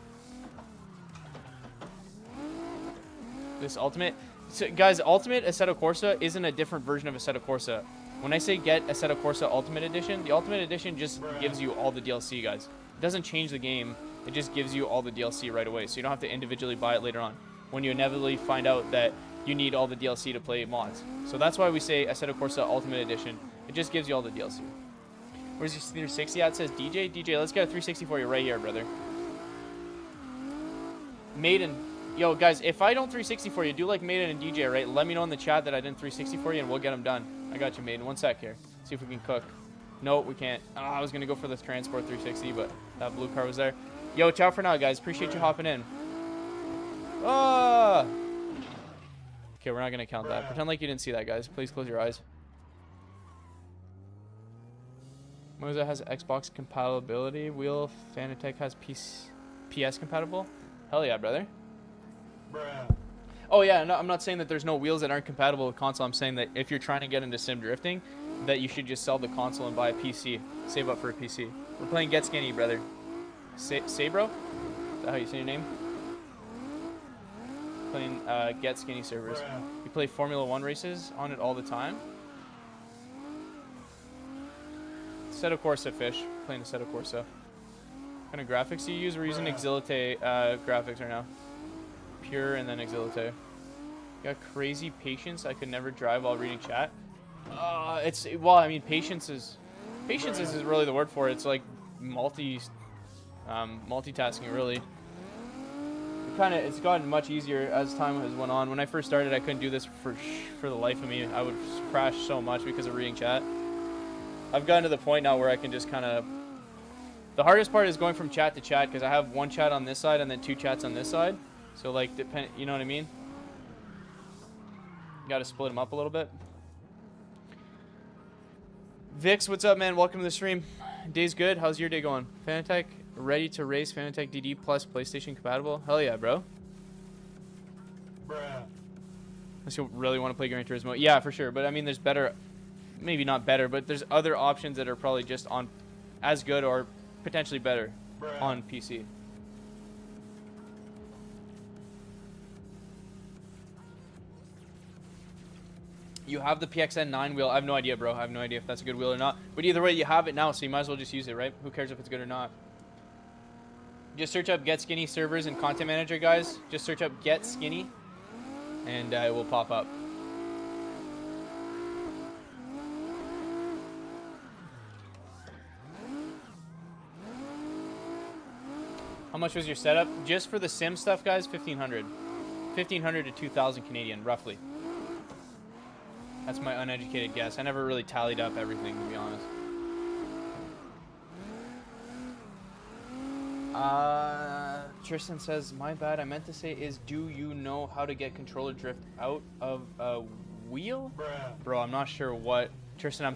This Ultimate... So, guys, Ultimate Assetto Corsa isn't a different version of Assetto Corsa. When I say get Assetto Corsa Ultimate Edition, the Ultimate Edition just gives you all the DLC, guys. It doesn't change the game. It just gives you all the DLC right away, so you don't have to individually buy it later on when you inevitably find out that you need all the DLC to play mods. So that's why we say Assetto Corsa Ultimate Edition. It just gives you all the DLC. Where's your 360 at? It says DJ. DJ, let's get a 360 for you right here, brother. Maiden. Yo, guys, if I don't 360 for you, do like Maiden and DJ, right? Let me know in the chat that I didn't 360 for you, and we'll get them done. I got you, Maiden. One sec here. See if we can cook. No, we can't. Oh, I was going to go for the Transport 360, but that blue car was there. Yo, ciao for now, guys. Appreciate you hopping in. Ah! Okay, we're not going to count that. Pretend like you didn't see that, guys. Please close your eyes. Moza has Xbox compatibility. Wheel Fanatec has PS compatible. Hell yeah, brother. Oh yeah, no, I'm not saying that there's no wheels that aren't compatible with console. I'm saying that if you're trying to get into sim drifting, that you should just sell the console and buy a PC. Save up for a PC. We're playing Get Skinny, brother. Sabro? Is that how you say your name? Playing Get Skinny servers. You play Formula 1 races on it all the time? Assetto Corsa fish. Playing Assetto Corsa. What kind of graphics do you use? We're using Exilite graphics right now. Pure and then Exilite. Got crazy patience. I could never drive while reading chat. Well, I mean, patience is really the word for it. It's like multitasking, really. It's gotten much easier as time has went on. When I first started, I couldn't do this for the life of me. I would crash so much because of reading chat. I've gotten to the point now where I can just kind of. The hardest part is going from chat to chat because I have one chat on this side and then two chats on this side. So like, you know what I mean? Got to split them up a little bit. Vix, what's up, man? Welcome to the stream. Day's good. How's your day going? Fanatec ready to race Fanatec DD plus PlayStation compatible? Hell yeah, bro. Unless you really want to play Gran Turismo. Yeah, for sure. But I mean, there's better, maybe not better, but there's other options that are probably just on as good or potentially better on PC. You have the PXN 9 wheel. I have no idea, bro. I have no idea if that's a good wheel or not. But either way, you have it now, so you might as well just use it, right? Who cares if it's good or not? Just search up Get Skinny servers in Content Manager, guys. Just search up Get Skinny, and it will pop up. How much was your setup? Just for the sim stuff, guys, 1,500. 1,500 to 2,000 Canadian, roughly. That's my uneducated guess. I never really tallied up everything, to be honest. Tristan says, my bad. I meant to say is, do you know how to get controller drift out of a wheel? Bro, I'm not sure what. Tristan, I'm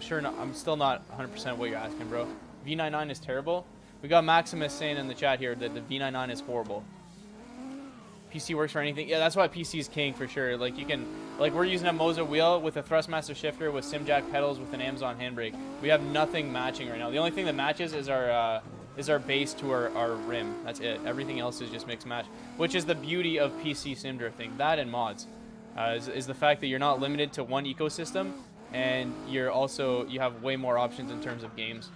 still not 100% what you're asking, bro. V99 is terrible. We got Maximus saying in the chat here that the V99 is horrible. PC works for anything. Yeah, that's why PC is king for sure. Like, you can, like, we're using a Moza wheel with a Thrustmaster shifter with SimJack pedals with an Amazon handbrake. We have nothing matching right now. The only thing that matches is our base to our rim. That's it. Everything else is just mix match, which is the beauty of PC sim drifting. That and mods is the fact that you're not limited to one ecosystem, and you have way more options in terms of games.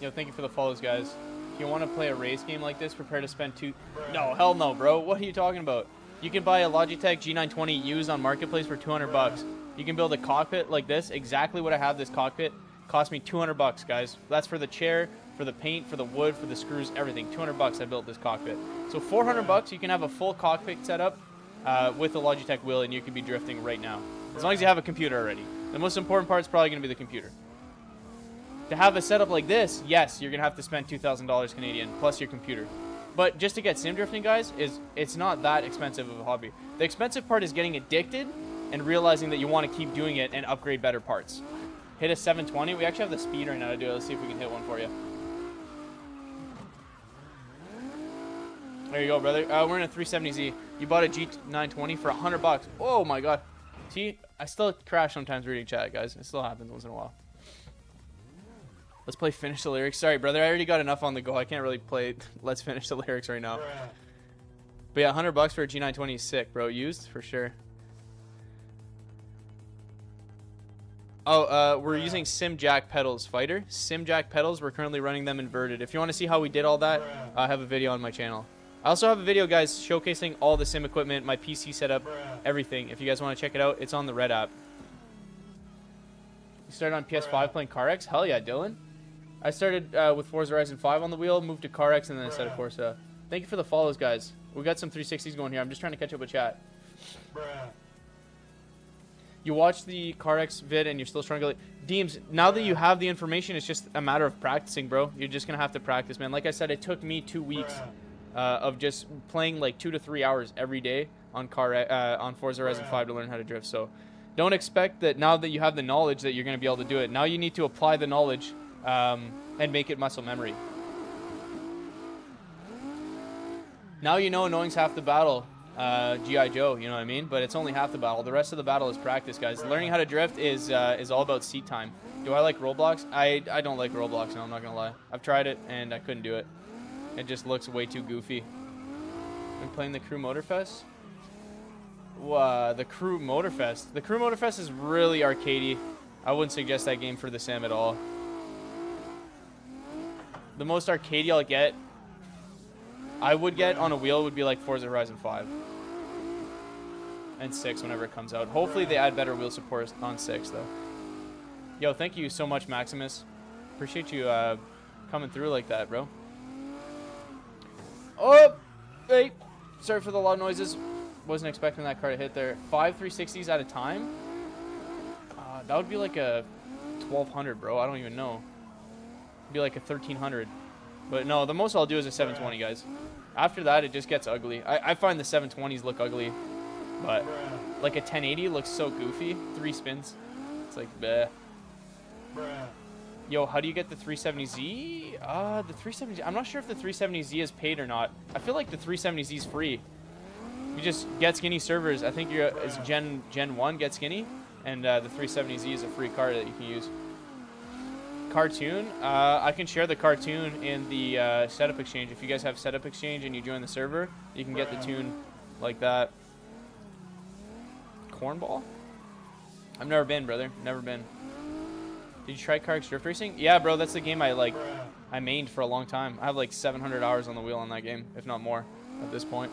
Yo, thank you for the follows, guys. If you want to play a race game like this, prepare to spend No, hell no, bro. What are you talking about? You can buy a Logitech G920 used on Marketplace for 200 bucks. You can build a cockpit like this, exactly what I have this cockpit. Cost me 200 bucks, guys. That's for the chair, for the paint, for the wood, for the screws, everything. 200 bucks I built this cockpit. So 400 bucks, you can have a full cockpit setup with the Logitech wheel, and you can be drifting right now. As long as you have a computer already. The most important part is probably going to be the computer. To have a setup like this, yes, you're going to have to spend $2,000 Canadian plus your computer. But just to get sim drifting, guys, it's not that expensive of a hobby. The expensive part is getting addicted and realizing that you want to keep doing it and upgrade better parts. Hit a 720. We actually have the speed right now to do it. Let's see if we can hit one for you. There you go, brother. We're in a 370Z. You bought a G920 for 100 bucks. Oh my god. See, I still crash sometimes reading chat, guys. It still happens once in a while. Let's play Finish the Lyrics. Sorry, brother. I already got enough on the go. I can't really play Let's Finish the Lyrics right now. But yeah, 100 bucks for a G920 is sick, bro. Used for sure. Oh, we're using SimJack pedals, Fighter. SimJack pedals, we're currently running them inverted. If you want to see how we did all that, I have a video on my channel. I also have a video, guys, showcasing all the sim equipment, my PC setup, everything. If you guys want to check it out, it's on the Red app. You started on PS5 playing CarX? Hell yeah, Dylan. I started with Forza Horizon 5 on the wheel, moved to CarX, and then Assetto Corsa. Thank you for the follows, guys. We got some 360s going here. I'm just trying to catch up with chat. You watched the CarX vid and you're still struggling. Deems, now that you have the information, it's just a matter of practicing, bro. You're just going to have to practice, man. Like I said, it took me 2 weeks of just playing like 2 to 3 hours every day on on Forza Horizon 5 to learn how to drift. So don't expect that now that you have the knowledge that you're going to be able to do it. Now you need to apply the knowledge and make it muscle memory. Now you know knowing's half the battle, G.I. Joe, you know what I mean? But it's only half the battle. The rest of the battle is practice, guys. Learning how to drift is all about seat time. Do I like Roblox? I don't like Roblox, no, I'm not going to lie. I've tried it, and I couldn't do it. It just looks way too goofy. I'm playing the Crew Motorfest. The Crew Motorfest. The Crew Motorfest is really arcadey. I wouldn't suggest that game for the Sim at all. The most arcadey I would get on a wheel would be like Forza Horizon 5. And 6 whenever it comes out. Hopefully they add better wheel support on 6 though. Yo, thank you so much, Maximus. Appreciate you coming through like that, bro. Oh, hey. Sorry for the loud noises. Wasn't expecting that car to hit there. 5 360s at a time? That would be like a 1200, bro. I don't even know. It'd be like a 1300. But no, the most I'll do is a 720, guys. After that, it just gets ugly. I find the 720s look ugly. But like a 1080 looks so goofy. 3 spins. It's like, bleh. Yo, how do you get the 370Z? The 370Z. I'm not sure if the 370Z is paid or not. I feel like the 370Z is free. You just get skinny servers. I think it's Gen 1 get skinny, and the 370Z is a free card that you can use. Cartoon. I can share the cartoon in the setup exchange. If you guys have setup exchange and you join the server, you can get the tune like that. Cornball? I've never been, brother. Never been. Did you try Kark's Drift Racing? Yeah, bro, that's the game I mained for a long time. I have like 700 hours on the wheel on that game, if not more, at this point.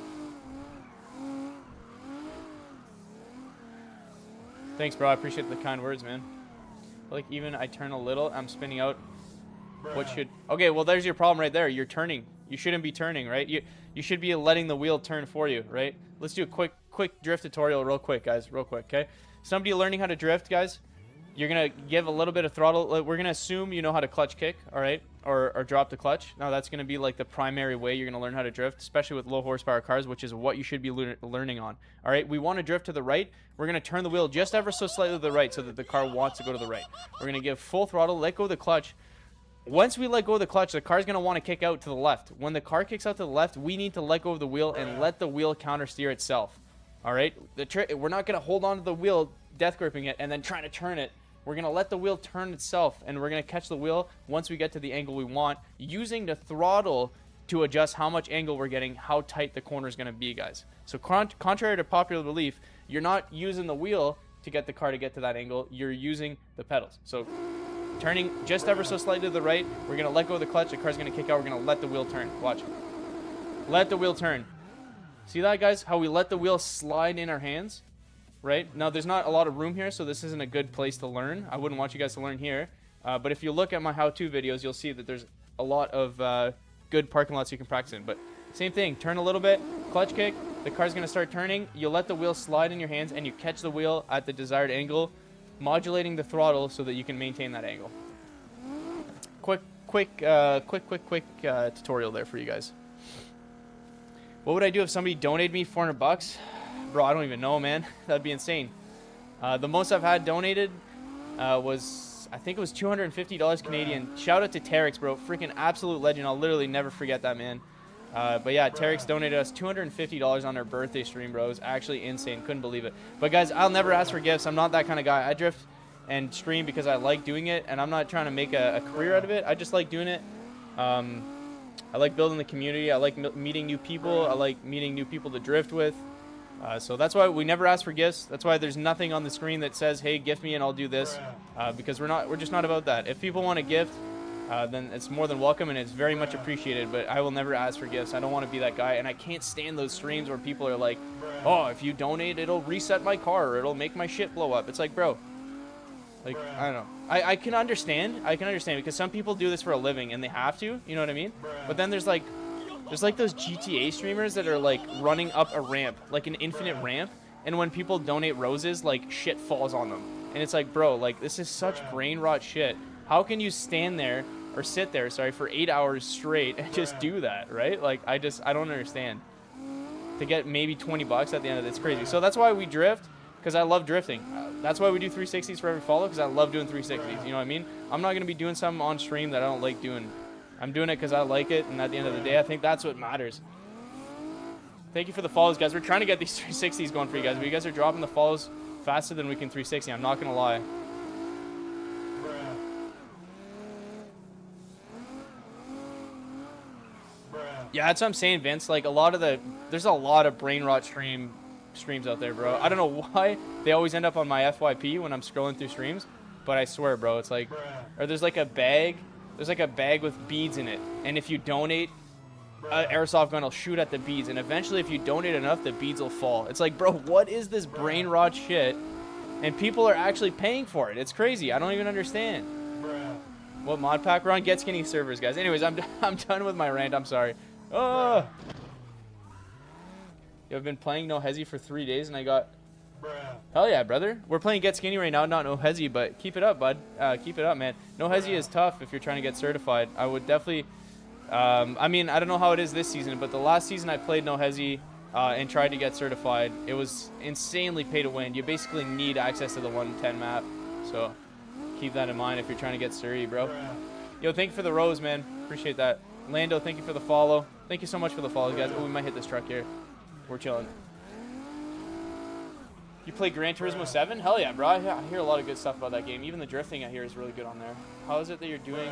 Thanks, bro. I appreciate the kind words, man. Like, even I turn a little, I'm spinning out. What should... Okay, well, there's your problem right there. You're turning. You shouldn't be turning, right? You should be letting the wheel turn for you, right? Let's do a quick drift tutorial real quick, guys. Real quick, okay? Somebody learning how to drift, guys. You're going to give a little bit of throttle. We're going to assume you know how to clutch kick, all right? Or drop the clutch. Now, that's going to be like the primary way you're going to learn how to drift, especially with low horsepower cars, which is what you should be learning on. All right? We want to drift to the right. We're going to turn the wheel just ever so slightly to the right so that the car wants to go to the right. We're going to give full throttle, let go of the clutch. Once we let go of the clutch, the car's going to want to kick out to the left. When the car kicks out to the left, we need to let go of the wheel and let the wheel counter steer itself. All right? We're not going to hold on to the wheel, death gripping it, and then trying to turn it. We're going to let the wheel turn itself, and we're going to catch the wheel once we get to the angle we want, using the throttle to adjust how much angle we're getting, how tight the corner is going to be, guys. So contrary to popular belief, you're not using the wheel to get the car to get to that angle. You're using the pedals. So turning just ever so slightly to the right, we're going to let go of the clutch. The car's going to kick out. We're going to let the wheel turn. Watch. Let the wheel turn. See that, guys? How we let the wheel slide in our hands? Right? Now, there's not a lot of room here, so this isn't a good place to learn. I wouldn't want you guys to learn here. But if you look at my how-to videos, you'll see that there's a lot of good parking lots you can practice in. But same thing. Turn a little bit. Clutch kick. The car's going to start turning. You let the wheel slide in your hands, and you catch the wheel at the desired angle, modulating the throttle so that you can maintain that angle. Quick tutorial there for you guys. What would I do if somebody donated me $400? Bro, I don't even know, man. That'd be insane. The most I've had donated was, I think it was $250 Canadian. Shout out to Terex, bro. Freaking absolute legend. I'll literally never forget that, man. But yeah, Terex donated us $250 on our birthday stream, bro. It was actually insane. Couldn't believe it. But guys, I'll never ask for gifts. I'm not that kind of guy. I drift and stream because I like doing it, and I'm not trying to make a career out of it. I just like doing it. I like building the community. I like meeting new people. I like meeting new people to drift with. So that's why we never ask for gifts. That's why there's nothing on the screen that says, hey, gift me and I'll do this. Because we're just not about that. If people want a gift, then it's more than welcome and it's very much appreciated. But I will never ask for gifts. I don't want to be that guy. And I can't stand those streams where people are like, oh, if you donate, it'll reset my car or it'll make my shit blow up. It's like, bro, like, I don't know. I can understand. I can understand because some people do this for a living and they have to. You know what I mean? But then there's like those GTA streamers that are like running up a ramp, like an infinite ramp, and when people donate roses, like shit falls on them. And it's like, bro, like this is such brain rot shit. How can you stand there or sit there, sorry, for 8 hours straight and just do that, right? Like, I don't understand. To get maybe 20 bucks at the end of it, it's crazy. So that's why we drift, because I love drifting. That's why we do 360s for every follow, because I love doing 360s. You know what I mean? I'm not going to be doing something on stream that I don't like doing. I'm doing it because I like it, and at the end of the day, I think that's what matters. Thank you for the follows, guys. We're trying to get these 360s going for you guys, but you guys are dropping the follows faster than we can 360. I'm not going to lie. Yeah, that's what I'm saying, Vince. Like, there's a lot of brain rot streams out there, bro. I don't know why they always end up on my FYP when I'm scrolling through streams, but I swear, bro, it's like, or there's like a bag with beads in it, and if you donate, an airsoft gun will shoot at the beads, and eventually if you donate enough, the beads will fall. It's like, bro, what is this brain rot shit? And people are actually paying for it. It's crazy. I don't even understand. What mod pack we're on? Get Skinny servers, guys. Anyways, I'm done with my rant. I'm sorry. Oh, I've been playing No Hezzy for 3 days, and I got... Hell yeah, brother. We're playing Get Skinny right now, not No Hezzy, but keep it up, bud. Keep it up, man. No Hezzy is tough if you're trying to get certified. I would definitely... I mean, I don't know how it is this season, but the last season I played No Hezzy and tried to get certified, it was insanely pay to win. You basically need access to the 110 map, so keep that in mind if you're trying to get sturdy, bro. Yo, thank you for the rose, man. Appreciate that. Lando, thank you for the follow. Thank you so much for the follow, guys. Oh, we might hit this truck here. We're chilling. You play Gran Turismo 7? Hell yeah, bro. I hear a lot of good stuff about that game. Even the drifting I hear is really good on there. How is it that you're doing...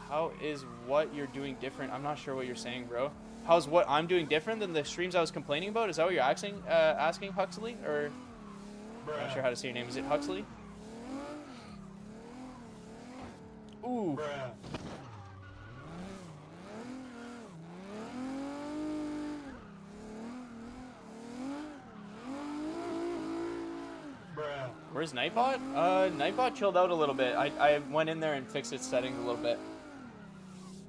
How is what you're doing different? I'm not sure what you're saying, bro. How's what I'm doing different than the streams I was complaining about? Is that what you're asking, Huxley? Or... I'm not sure how to say your name. Is it Huxley? Ooh. Where's Nightbot? Nightbot chilled out a little bit. I went in there and fixed its settings a little bit.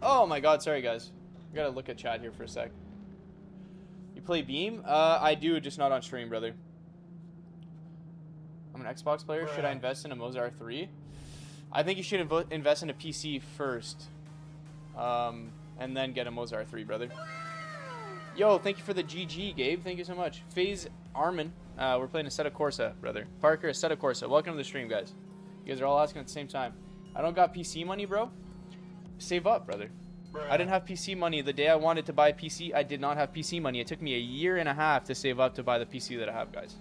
Oh my god, sorry guys. I gotta look at chat here for a sec. You play Beam? I do, just not on stream, brother. I'm an Xbox player. Should I invest in a Mozart 3? I think you should invest in a PC first. And then get a Mozart 3, brother. Yo, thank you for the GG, Gabe. Thank you so much. FaZe Armin. We're playing Assetto Corsa, brother. Parker, Assetto Corsa. Welcome to the stream, guys. You guys are all asking at the same time. I don't got PC money, bro. Save up, brother. I didn't have PC money. The day I wanted to buy a PC, I did not have PC money. It took me 1.5 years to save up to buy the PC that I have, guys.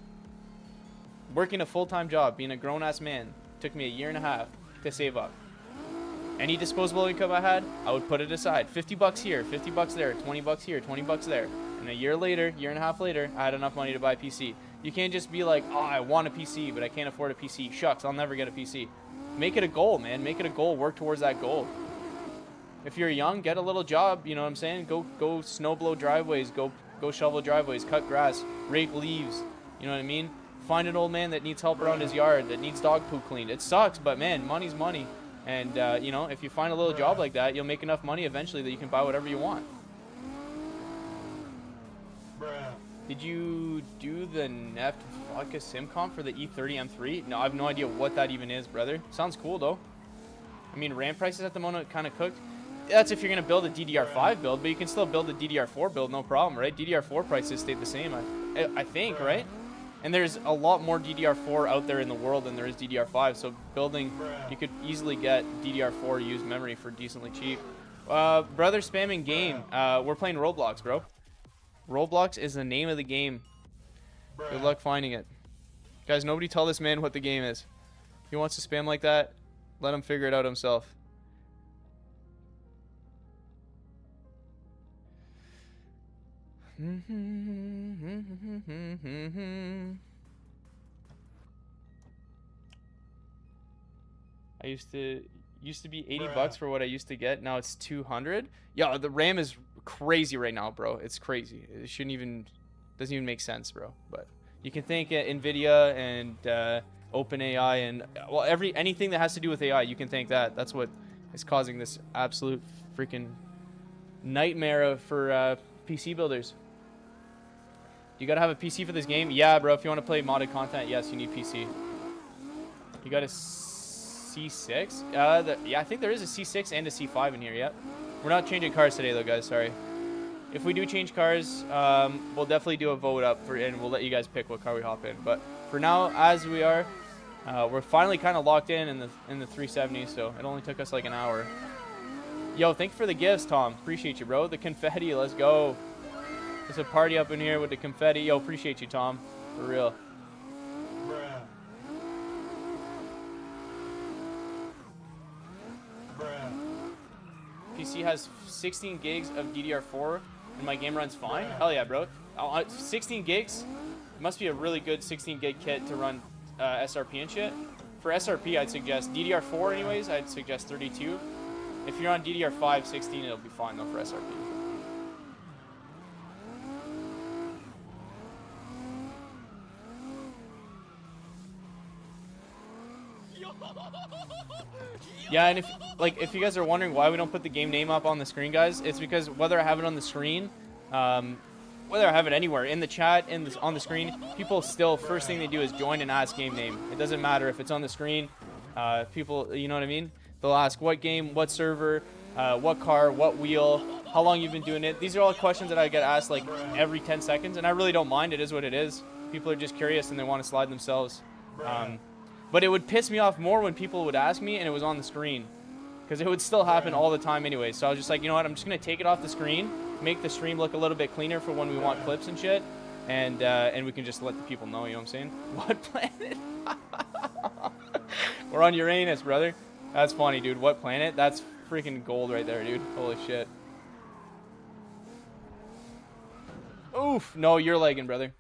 Working a full-time job, being a grown-ass man, took me 1.5 years to save up. Any disposable income I had, I would put it aside. 50 bucks here, 50 bucks there, 20 bucks here, 20 bucks there. And 1 year later, 1.5 years later, I had enough money to buy a PC. You can't just be like, oh, I want a PC, but I can't afford a PC. Shucks, I'll never get a PC. Make it a goal, man. Make it a goal. Work towards that goal. If you're young, get a little job, you know what I'm saying? Go snow blow driveways, go shovel driveways, cut grass, rake leaves, you know what I mean? Find an old man that needs help around his yard, that needs dog poop cleaned. It sucks, but man, money's money. And, you know, if you find a little job like that, you'll make enough money eventually that you can buy whatever you want. Did you do the Neft Vodka SimComp for the E30 M3? No, I have no idea what that even is, brother. Sounds cool, though. I mean, RAM prices at the moment kind of cooked. That's if you're going to build a DDR5 build, but you can still build a DDR4 build, no problem, right? DDR4 prices stayed the same, I think, right? And there's a lot more DDR4 out there in the world than there is DDR5, so building, you could easily get DDR4 used memory for decently cheap. Brother spamming game. We're playing Roblox, bro. Roblox is the name of the game. Good luck finding it. Guys, nobody tell this man what the game is. If he wants to spam like that, let him figure it out himself. I used to be 80 bucks for what I used to get. Now it's 200. Yeah, the RAM is crazy right now, bro. It's crazy. It doesn't even make sense, bro. But you can thank Nvidia and OpenAI and well, anything that has to do with AI. You can thank that. That's what is causing this absolute freaking nightmare for PC builders. You gotta have a PC for this game? Yeah, bro. If you want to play modded content, yes, you need PC. You gotta C6? Yeah, I think there is a C6 and a C5 in here. Yep. We're not changing cars today, though, guys. Sorry. If we do change cars, we'll definitely do a vote up and we'll let you guys pick what car we hop in. But for now, as we are, we're finally kind of locked in the 370, so it only took us like an hour. Yo, thank you for the gifts, Tom. Appreciate you, bro. The confetti, let's go. There's a party up in here with the confetti. Yo, appreciate you, Tom. For real. PC has 16 gigs of DDR4 and my game runs fine. Hell yeah, bro. 16 gigs? It must be a really good 16 gig kit to run SRP and shit. For SRP, I'd suggest DDR4 anyways. I'd suggest 32. If you're on DDR5, 16, it'll be fine though for SRP. Yeah, and if you guys are wondering why we don't put the game name up on the screen, guys, it's because whether I have it on the screen, whether I have it anywhere in the chat, on the screen, people still first thing they do is join and ask game name. It doesn't matter if it's on the screen. People, you know what I mean? They'll ask what game, what server, what car, what wheel, how long you've been doing it. These are all questions that I get asked like every 10 seconds, and I really don't mind. It is what it is. People are just curious and they want to slide themselves. But it would piss me off more when people would ask me and it was on the screen, because it would still happen all the time anyway. So I was just like, you know what? I'm just gonna take it off the screen, make the stream look a little bit cleaner for when we want clips and shit, and we can just let the people know. You know what I'm saying? What planet? We're on Uranus, brother. That's funny, dude. What planet? That's freaking gold right there, dude. Holy shit. Oof. No, you're lagging, brother.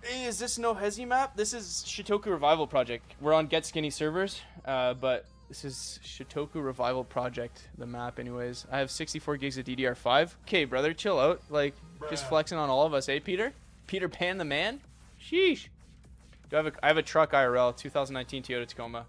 Hey, is this no Hezi map? This is Shitoku Revival Project. We're on Get Skinny servers, but this is Shitoku Revival Project, the map anyways. I have 64 gigs of DDR5. Okay, brother, chill out. Like, just flexing on all of us, eh, Peter? Peter Pan the man? Sheesh. I have a truck IRL, 2019 Toyota Tacoma.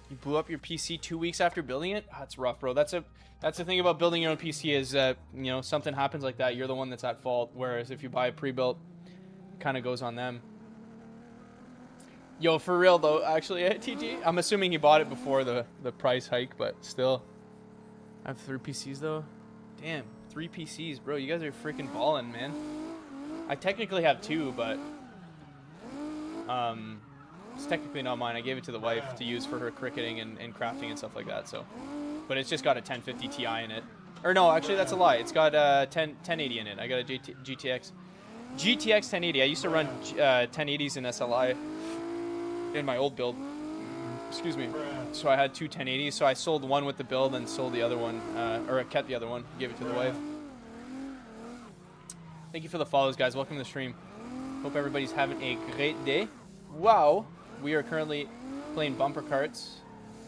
You blew up your PC 2 weeks after building it? Oh, that's rough, bro. That's the thing about building your own PC is, you know, something happens like that, you're the one that's at fault. Whereas if you buy a pre-built, it kind of goes on them. Yo, for real though, actually, TG, I'm assuming he bought it before the price hike, but still. I have 3 PCs though. Damn, 3 PCs, bro. You guys are freaking balling, man. I technically have 2, but it's technically not mine. I gave it to the wife to use for her cricketing and crafting and stuff like that. So, but it's just got a 1050 Ti in it. Or no, actually that's a lie. It's got 1080 in it. I got a GTX 1080. I used to run 1080s in SLI in my old build. Excuse me. So I had 2 1080s. So I sold one with the build and sold the other one, or I kept the other one, gave it to the wife. Thank you for the follows, guys. Welcome to the stream. Hope everybody's having a great day. Wow. We are currently playing bumper carts.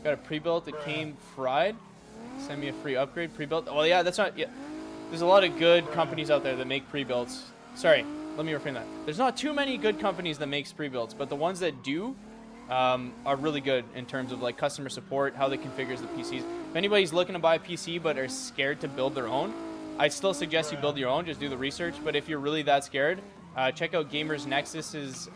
Got a pre-built that came fried. Send me a free upgrade. Pre-built. Well, yeah, that's not. Yeah. There's a lot of good companies out there that make pre-builts. Sorry, let me reframe that. There's not too many good companies that make pre-builts, but the ones that do are really good in terms of like customer support, how they configure the PCs. If anybody's looking to buy a PC but are scared to build their own, I still suggest you build your own. Just do the research. But if you're really that scared, check out Gamers Nexus's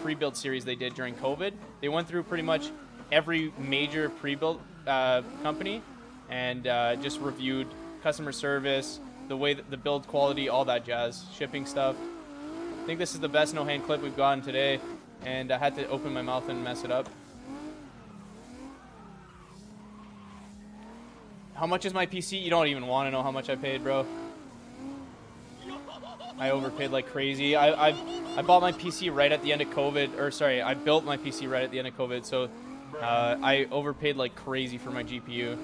pre-built series they did during COVID. They went through pretty much every major pre-built company and just reviewed customer service, the way that the build quality, all that jazz, shipping stuff. I think this is the best no-hand clip we've gotten today, and I had to open my mouth and mess it up. How much is my PC? You don't even want to know how much I paid, bro. I overpaid like crazy. I bought my PC right at the end of COVID, or sorry, I built my PC right at the end of COVID, so I overpaid like crazy for my GPU.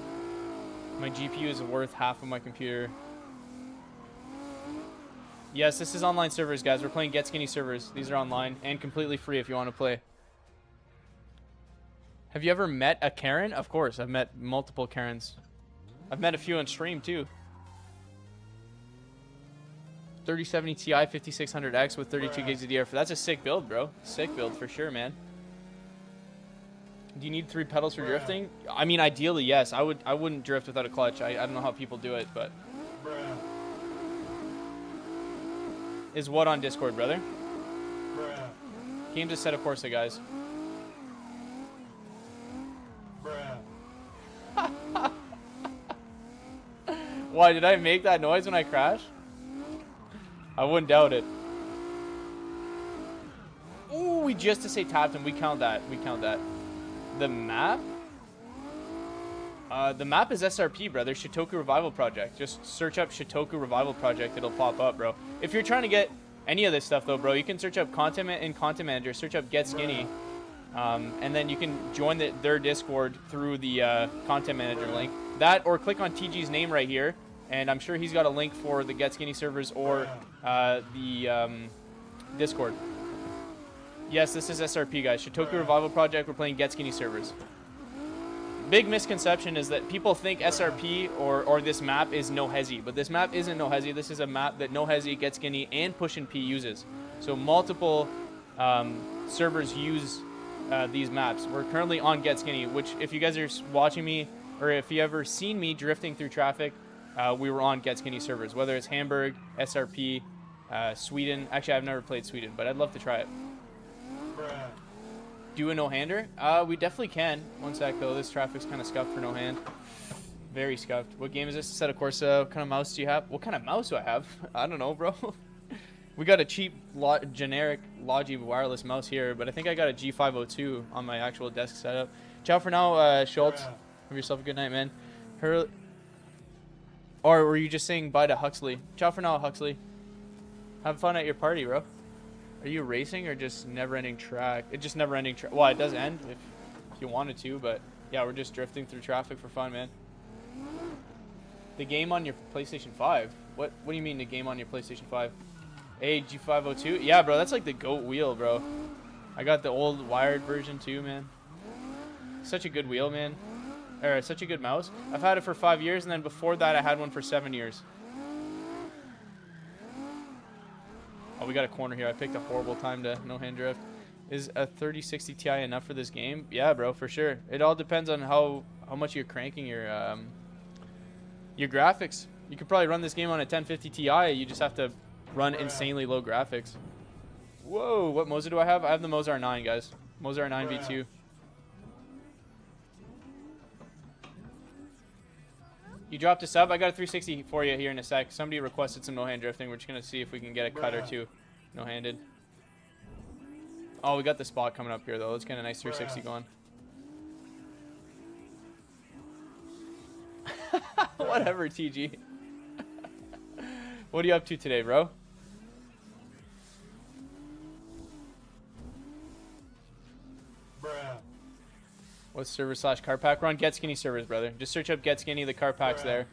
My GPU is worth half of my computer. Yes, this is online servers, guys. We're playing Get Skinny servers. These are online and completely free if you want to play. Have you ever met a Karen? Of course, I've met multiple Karens. I've met a few on stream too. 3070 Ti 5600X with 32 gigs of DDR4. That's a sick build, bro. Sick build for sure, man. you need 3 pedals for drifting? I mean, ideally, yes. I wouldn't drift without a clutch. I don't know how people do it, but. Is what on Discord, brother? Game's Assetto Corsa, guys. Why did I make that noise when I crashed? I wouldn't doubt it. Ooh, we just to say tapped him. We count that. We count that. The map? The map is SRP, brother. Shitoku Revival Project. Just search up Shitoku Revival Project. It'll pop up, bro. If you're trying to get any of this stuff, though, bro, you can search up Content Manager. Search up Get Skinny. And then you can join their Discord through the Content Manager link. That, or click on TG's name right here. And I'm sure he's got a link for the Get Skinny servers or the Discord. Yes, this is SRP, guys. Shitoku Revival Project. We're playing Get Skinny servers. Big misconception is that people think SRP or this map is No Hezi, but this map isn't No Hezi. This is a map that No Hezi, Get Skinny, and Push and P uses. So multiple servers use these maps. We're currently on Get Skinny, which if you guys are watching me or if you ever seen me drifting through traffic, we were on Get Skinny servers. Whether it's Hamburg, SRP, Sweden. Actually, I've never played Sweden, but I'd love to try it. Do a no-hander? We definitely can. One sec, though. This traffic's kind of scuffed for no-hand. Very scuffed. What game is this? Assetto Corsa. What kind of mouse do you have? What kind of mouse do I have? I don't know, bro. We got a cheap, generic Logi wireless mouse here, but I think I got a G502 on my actual desk setup. Ciao for now, Schultz. Have yourself a good night, man. Or were you just saying bye to Huxley? Ciao for now, Huxley. Have fun at your party, bro. Are you racing or just never-ending track? It's just never-ending track. Well, it does end if you wanted to, but yeah, we're just drifting through traffic for fun, man. The game on your PlayStation 5? What do you mean the game on your PlayStation 5? Hey, G502? Yeah, bro, that's like the GOAT wheel, bro. I got the old wired version too, man. Such a good wheel, man. Or such a good mouse. I've had it for 5 years, and then before that, I had one for 7 years. Oh, we got a corner here. I picked a horrible time to no-hand drift. Is a 3060 Ti enough for this game? Yeah, bro, for sure. It all depends on how much you're cranking your graphics. You could probably run this game on a 1050 Ti. You just have to run insanely low graphics. Whoa, what Moza do I have? I have the Moza R9, guys. Moza R9 V2. You dropped a sub. I got a 360 for you here in a sec. Somebody requested some no-hand drifting. We're just going to see if we can get a cut or two no-handed. Oh, we got the spot coming up here, though. Let's get a nice 360 going. Whatever, TG. What are you up to today, bro? What server / car pack? We're on Get Skinny servers, brother. Just search up Get Skinny. The car pack's there.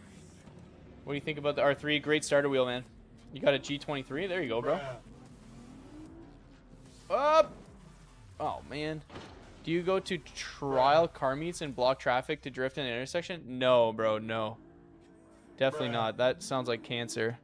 What do you think about the R3? Great starter wheel, man. You got a G23? There you go, bro. Up! Oh, man. Do you go to trial car meets and block traffic to drift in an intersection? No, bro, no. Definitely not. That sounds like cancer.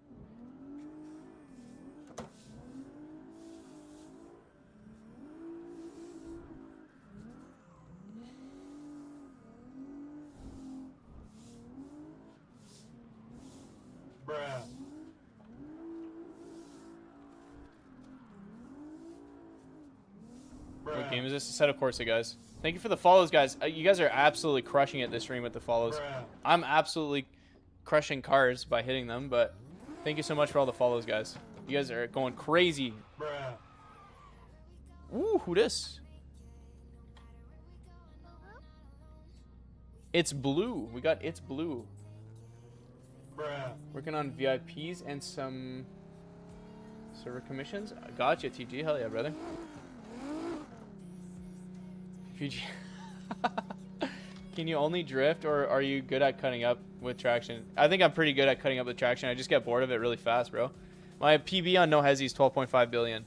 What game is this? Assetto Corsa, guys. Thank you for the follows, guys. You guys are absolutely crushing it this stream with the follows. I'm absolutely crushing cars by hitting them, but thank you so much for all the follows, guys. You guys are going crazy. Ooh, who this? It's blue. We got It's Blue. Working on VIPs and some server commissions. Gotcha, TG. Hell yeah, brother. Can you only drift, or are you good at cutting up with traction? I think I'm pretty good at cutting up with traction. I just get bored of it really fast, bro. My PB on No Hezi is 12.5 billion.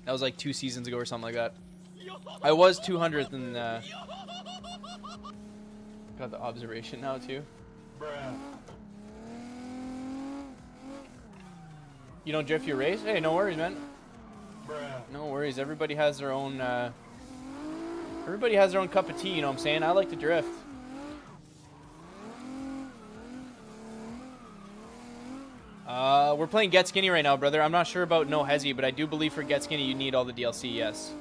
That was like 2 seasons ago or something like that. I was 200th in got the observation now too. You don't drift your race? Hey, no worries, man. No worries. Everybody has their own. Everybody has their own cup of tea. You know what I'm saying? I like to drift. We're playing Get Skinny right now, brother. I'm not sure about No Hezi, but I do believe for Get Skinny you need all the DLC. Yes.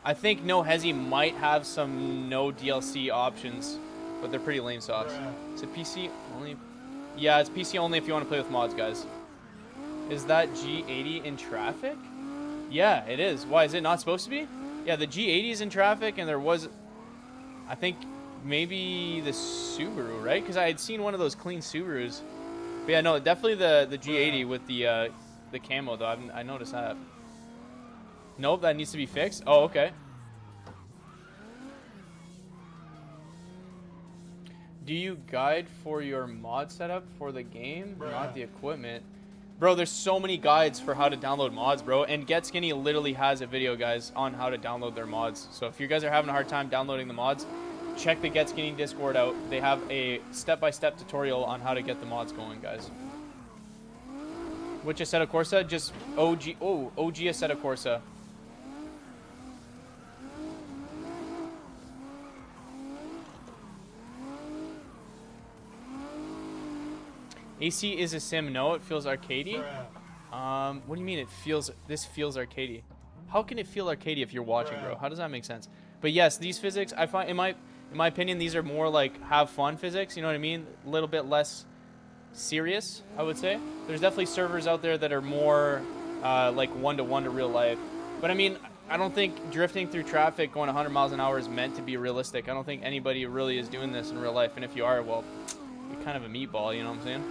I think No Hezi might have some no DLC options, but they're pretty lame sauce. Is it PC only? Yeah, it's PC only if you want to play with mods, guys. Is that G80 in traffic? Yeah, it is. Why, is it not supposed to be? Yeah, the G80 is in traffic, and there was, I think, maybe the Subaru, right? Because I had seen one of those clean Subarus. But yeah, no, definitely the G80 with the camo, though. I noticed that. Nope, that needs to be fixed. Oh, okay. Do you guide for your mod setup for the game, not the equipment? Bro, there's so many guides for how to download mods, bro. And Get Skinny literally has a video, guys, on how to download their mods. So if you guys are having a hard time downloading the mods, check the Get Skinny Discord out. They have a step-by-step tutorial on how to get the mods going, guys. Which Assetto Corsa? Just OG. Oh, OG Assetto Corsa. AC is a sim. No, it feels arcadey. What do you mean this feels arcadey? How can it feel arcadey if you're watching, bro? How does that make sense? But yes, these physics, I find, in my opinion, these are more like have fun physics. You know what I mean? A little bit less serious, I would say. There's definitely servers out there that are more like one-to-one to real life. But I mean, I don't think drifting through traffic going 100 miles an hour is meant to be realistic. I don't think anybody really is doing this in real life. And if you are, well, you're kind of a meatball, you know what I'm saying?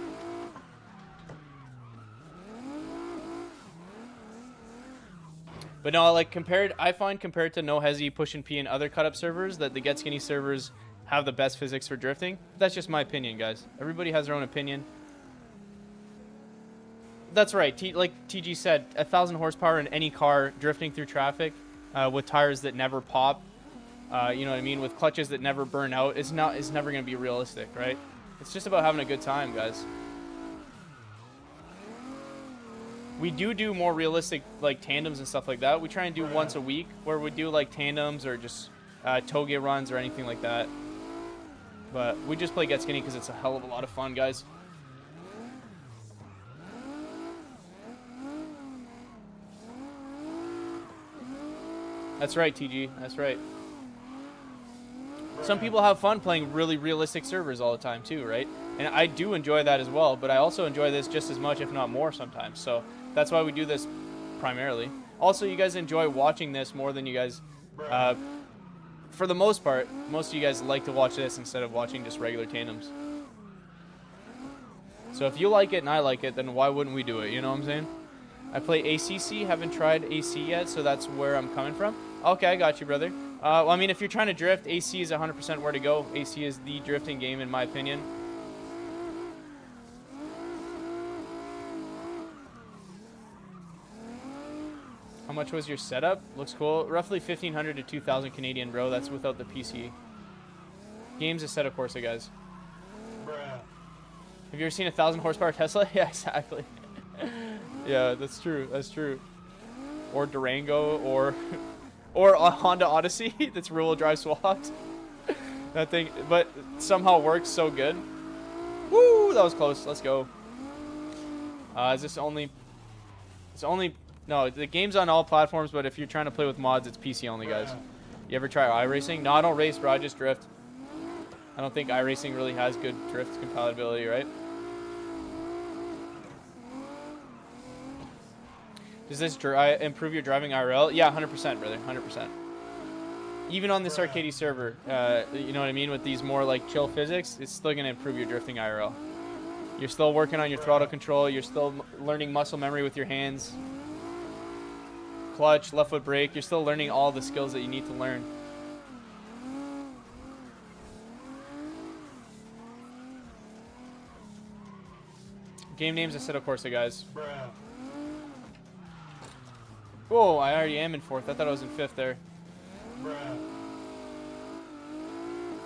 But no, like I find compared to No Hezi, Push and P, and other cut-up servers, that the Get Skinny servers have the best physics for drifting. That's just my opinion, guys. Everybody has their own opinion. That's right. Like TG said, 1,000 horsepower in any car drifting through traffic with tires that never pop. You know what I mean? With clutches that never burn out. It's never going to be realistic, right? It's just about having a good time, guys. We do more realistic like tandems and stuff like that. We try and do once a week where we do like tandems or just toge runs or anything like that. But we just play Get Skinny because it's a hell of a lot of fun, guys. That's right, TG. That's right. Some people have fun playing really realistic servers all the time too, right? And I do enjoy that as well, but I also enjoy this just as much, if not more sometimes. So that's why we do this primarily. Also, you guys enjoy watching this more than you guys, for the most part, most of you guys like to watch this instead of watching just regular tandems. So if you like it and I like it, then why wouldn't we do it? You know what I'm saying? I play ACC, haven't tried AC yet, so that's where I'm coming from. Okay, I got you, brother. Well, I mean, if you're trying to drift, AC is 100% where to go. AC is the drifting game, in my opinion. How much was your setup? Looks cool. Roughly 1,500 to 2,000 Canadian, bro. That's without the PC. Game's Assetto Corsa, guys. Have you ever seen a 1,000 horsepower Tesla? Yeah, exactly. Yeah, that's true. That's true. Or Durango, or a Honda Odyssey that's rear-wheel drive swapped. That thing, but somehow works so good. Woo, that was close. Let's go. Is this only? It's only. No, the game's on all platforms, but if you're trying to play with mods, it's PC only, guys. You ever try iRacing? No, I don't race, bro. I just drift. I don't think iRacing really has good drift compatibility, right? Does this improve your driving IRL? Yeah, 100%, brother. 100%. Even on this arcade server, you know what I mean? With these more like chill physics, it's still going to improve your drifting IRL. You're still working on your throttle control. You're still learning muscle memory with your hands. Clutch, left foot brake. You're still learning all the skills that you need to learn. Game name's Assetto Corsa, guys. Whoa, I already am in 4th. I thought I was in 5th there.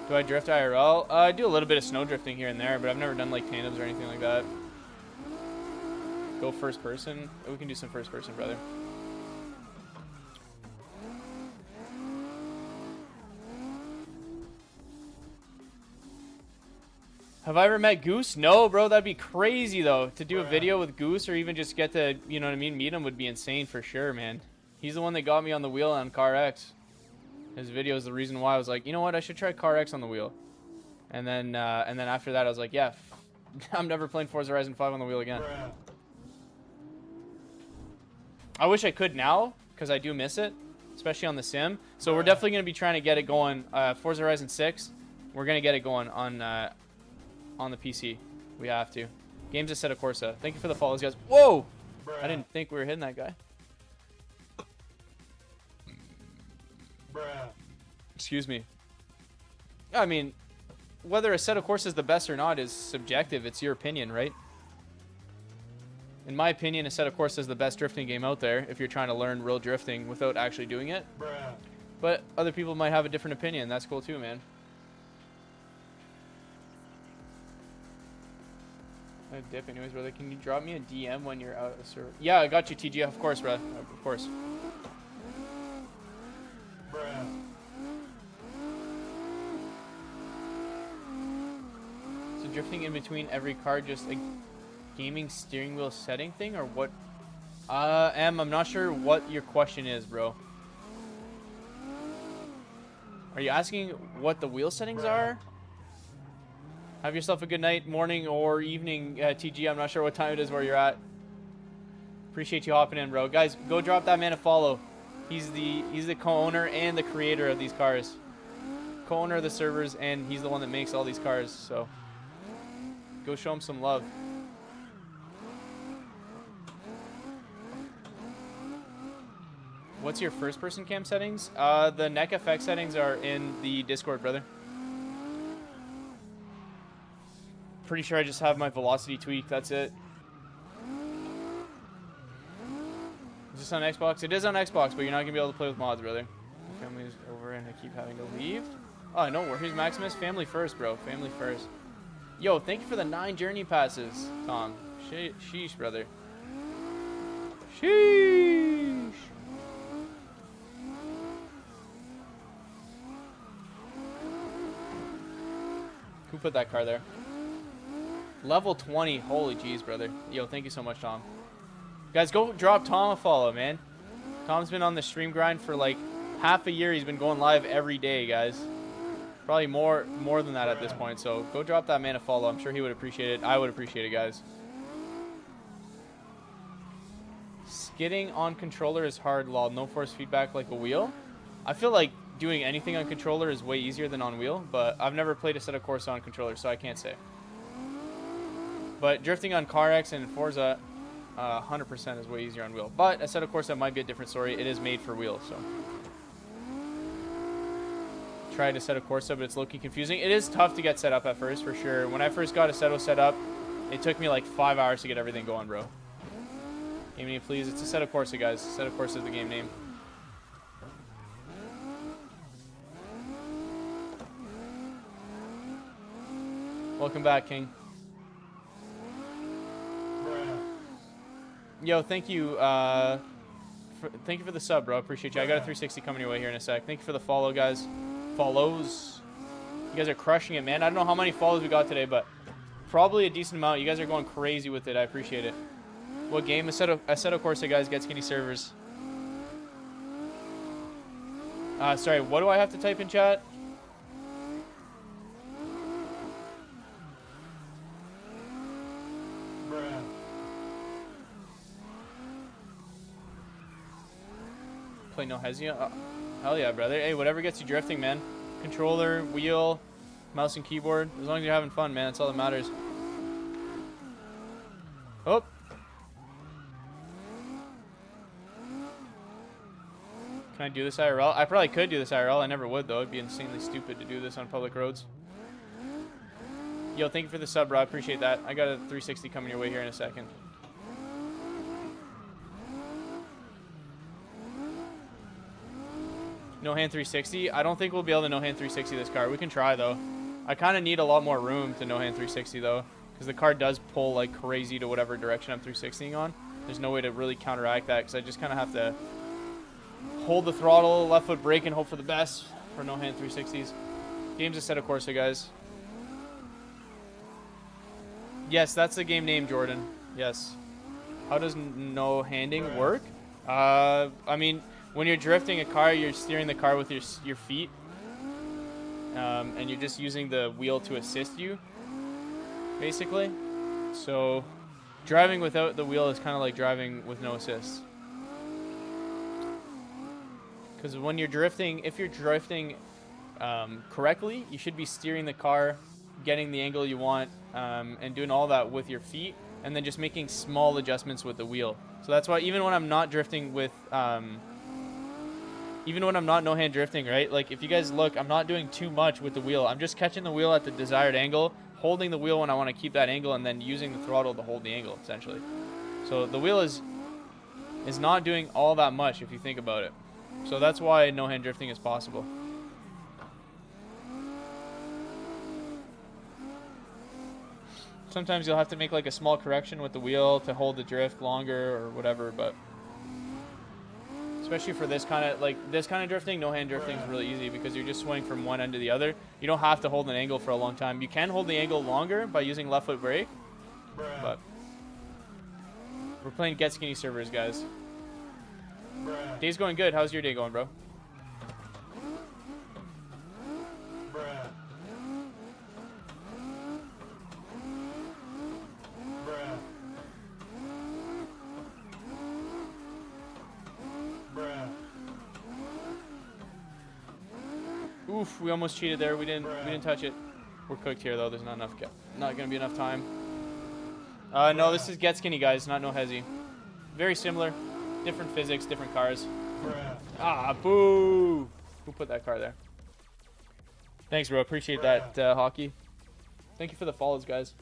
Do I drift IRL? I do a little bit of snow drifting here and there, but I've never done like tandems or anything like that. Go first person. We can do some first person, brother. Have I ever met Goose? No, bro. That'd be crazy, though. To do a video with Goose or even just get to, you know what I mean, meet him would be insane for sure, man. He's the one that got me on the wheel on Car X. His video is the reason why I was like, you know what? I should try Car X on the wheel. And then after that, I was like, yeah, I'm never playing Forza Horizon 5 on the wheel again. I wish I could now, because I do miss it, especially on the sim. So we're definitely going to be trying to get it going. Forza Horizon 6, we're going to get it going on the PC. We have to. Games Assetto Corsa. Thank you for the follows, guys. Whoa! I didn't think we were hitting that guy. Excuse me. I mean, whether Assetto Corsa is the best or not is subjective. It's your opinion, right? In my opinion, Assetto Corsa is the best drifting game out there if you're trying to learn real drifting without actually doing it. But other people might have a different opinion. That's cool too, man. I dip anyways, brother. Can you drop me a DM when you're out of server? Yeah, I got you, TG. Of course, bro. Of course. So drifting in between every car, just a gaming steering wheel setting thing, or what? I'm not sure what your question is, bro. Are you asking what the wheel settings are? Have yourself a good night, morning, or evening, TG. I'm not sure what time it is where you're at. Appreciate you hopping in, bro. Guys, go drop that man a follow. He's the co-owner and the creator of these cars. Co-owner of the servers, and he's the one that makes all these cars. So go show him some love. What's your first-person cam settings? The neck FX settings are in the Discord, brother. Pretty sure I just have my velocity tweak. That's it. Is this on Xbox? It is on Xbox, but you're not going to be able to play with mods, brother. My family's over and I keep having to leave. Oh, no. Here's Maximus. Family first, bro. Family first. Yo, thank you for the 9 journey passes, Tom. Sheesh, brother. Sheesh. Who put that car there? Level 20. Holy jeez, brother. Yo, thank you so much, Tom. Guys, go drop Tom a follow, man. Tom's been on the stream grind for like half a year. He's been going live every day, guys. Probably more than that at this point. So go drop that man a follow. I'm sure he would appreciate it. I would appreciate it, guys. Skidding on controller is hard, lol. No force feedback like a wheel. I feel like doing anything on controller is way easier than on wheel, but I've never played Assetto Corsa on controller, so I can't say. But drifting on Car X and Forza, 100% is way easier on wheel. But Assetto Corsa might be a different story. It is made for wheel, so. Tried Assetto Corsa, but it's low-key confusing. It is tough to get set up at first, for sure. When I first got Assetto set up, it took me like 5 hours to get everything going, bro. Game name, please. It's Assetto Corsa, guys. Assetto Corsa is the game name. Welcome back, King. Yo, thank you. Thank you for the sub, bro. Appreciate you. I got a 360 coming your way here in a sec. Thank you for the follow, guys. Follows. You guys are crushing it, man. I don't know how many follows we got today, but probably a decent amount. You guys are going crazy with it. I appreciate it. What game? Assetto Corsa, guys. Get skinny servers. Sorry, what do I have to type in chat? Play no Hezia? Hell yeah, brother. Hey, whatever gets you drifting, man. Controller, wheel, mouse and keyboard. As long as you're having fun, man. That's all that matters. Oh. Can I do this IRL? I probably could do this IRL. I never would, though. It'd be insanely stupid to do this on public roads. Yo, thank you for the sub, bro. I appreciate that. I got a 360 coming your way here in a second. No hand 360. I don't think we'll be able to no hand 360 this car. We can try, though. I kind of need a lot more room to no hand 360, though, because the car does pull like crazy to whatever direction I'm 360ing on. There's no way to really counteract that, because I just kind of have to hold the throttle, left foot brake, and hope for the best for no hand 360s. Game's Assetto Corsa, guys. Yes, that's the game name, Jordan. Yes. How does no handing work? I mean, when you're drifting a car, you're steering the car with your feet, and you're just using the wheel to assist you, basically. So, driving without the wheel is kind of like driving with no assist. Because when you're drifting, if you're drifting correctly, you should be steering the car, getting the angle you want, and doing all that with your feet, and then just making small adjustments with the wheel. So that's why even when I'm not drifting with, even when I'm not no-hand drifting, right? Like if you guys look, I'm not doing too much with the wheel. I'm just catching the wheel at the desired angle, holding the wheel when I want to keep that angle, and then using the throttle to hold the angle, essentially. So the wheel is not doing all that much if you think about it. So that's why no-hand drifting is possible. Sometimes you'll have to make like a small correction with the wheel to hold the drift longer or whatever, but especially for this kind of drifting, no-hand drifting is really easy because you're just swinging from one end to the other. You don't have to hold an angle for a long time. You can hold the angle longer by using left foot brake, but we're playing Get Skinny servers, guys. Day's going good. How's your day going, bro? Oof, we almost cheated there. We didn't touch it. We're cooked here though. There's not gonna be enough time. No, this is Get Skinny, guys, not no hezzy. Very similar, different physics, different cars. Ah, boo! Who put that car there? Thanks, bro. Appreciate that, Hockey. Thank you for the follows, guys.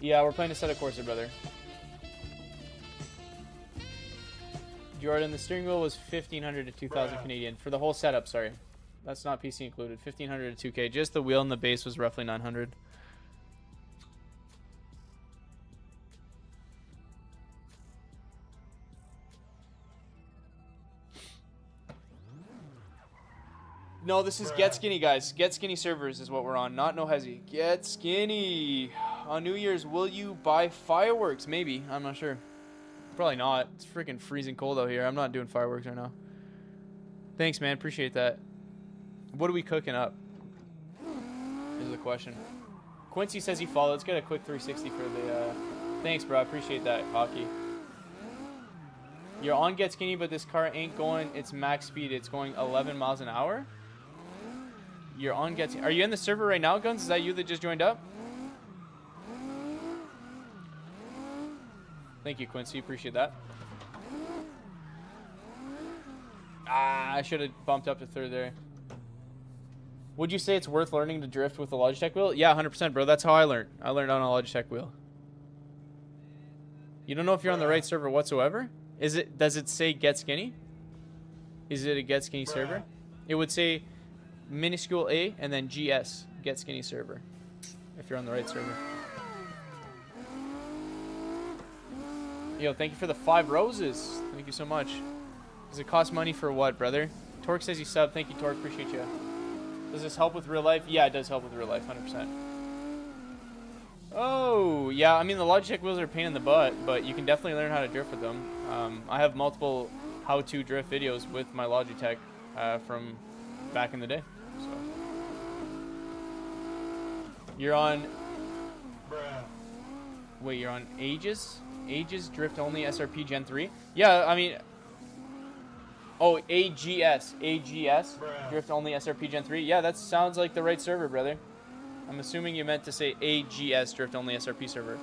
Yeah, we're playing Assetto corsa, brother. Jordan, the steering wheel was 1,500 to 2,000 Canadian for the whole setup. Sorry, that's not PC included. 1,500 to 2K. Just the wheel and the base was roughly 900. No, this is Get Skinny, guys. Get Skinny servers is what we're on, not no hezzy. Get Skinny. On New Year's, will you buy fireworks? Maybe. I'm not sure. Probably not. It's freaking freezing cold out here. I'm not doing fireworks right now. Thanks, man. Appreciate that. What are we cooking up? Is the question. Quincy says he followed. Let's get a quick 360 for the... Thanks, bro. I appreciate that, Hockey. You're on Get Skinny, but this car ain't going its max speed. It's going 11 miles an hour. You're on Get Skinny. Are you in the server right now, Guns? Is that you that just joined up? Thank you, Quincy. Appreciate that. Ah, I should have bumped up to third there. Would you say it's worth learning to drift with a Logitech wheel? Yeah, 100%, bro. That's how I learned. I learned on a Logitech wheel. You don't know if you're on the right server whatsoever? Does it say Get Skinny? Is it a Get Skinny server? It would say minuscule A and then GS, Get Skinny server, if you're on the right server. Yo, thank you for the 5 roses. Thank you so much. Does it cost money for what, brother? Torque says you sub. Thank you, Torque. Appreciate you. Does this help with real life? Yeah, it does help with real life, 100%. Oh, yeah. I mean, the Logitech wheels are a pain in the butt, but you can definitely learn how to drift with them. I have multiple how-to drift videos with my Logitech from back in the day. So you're on... Wait, you're on Aegis? Aegis drift only SRP Gen 3? Yeah, I mean... Oh, AGS. AGS. Drift only SRP Gen 3? Yeah, that sounds like the right server, brother. I'm assuming you meant to say AGS, drift only SRP server.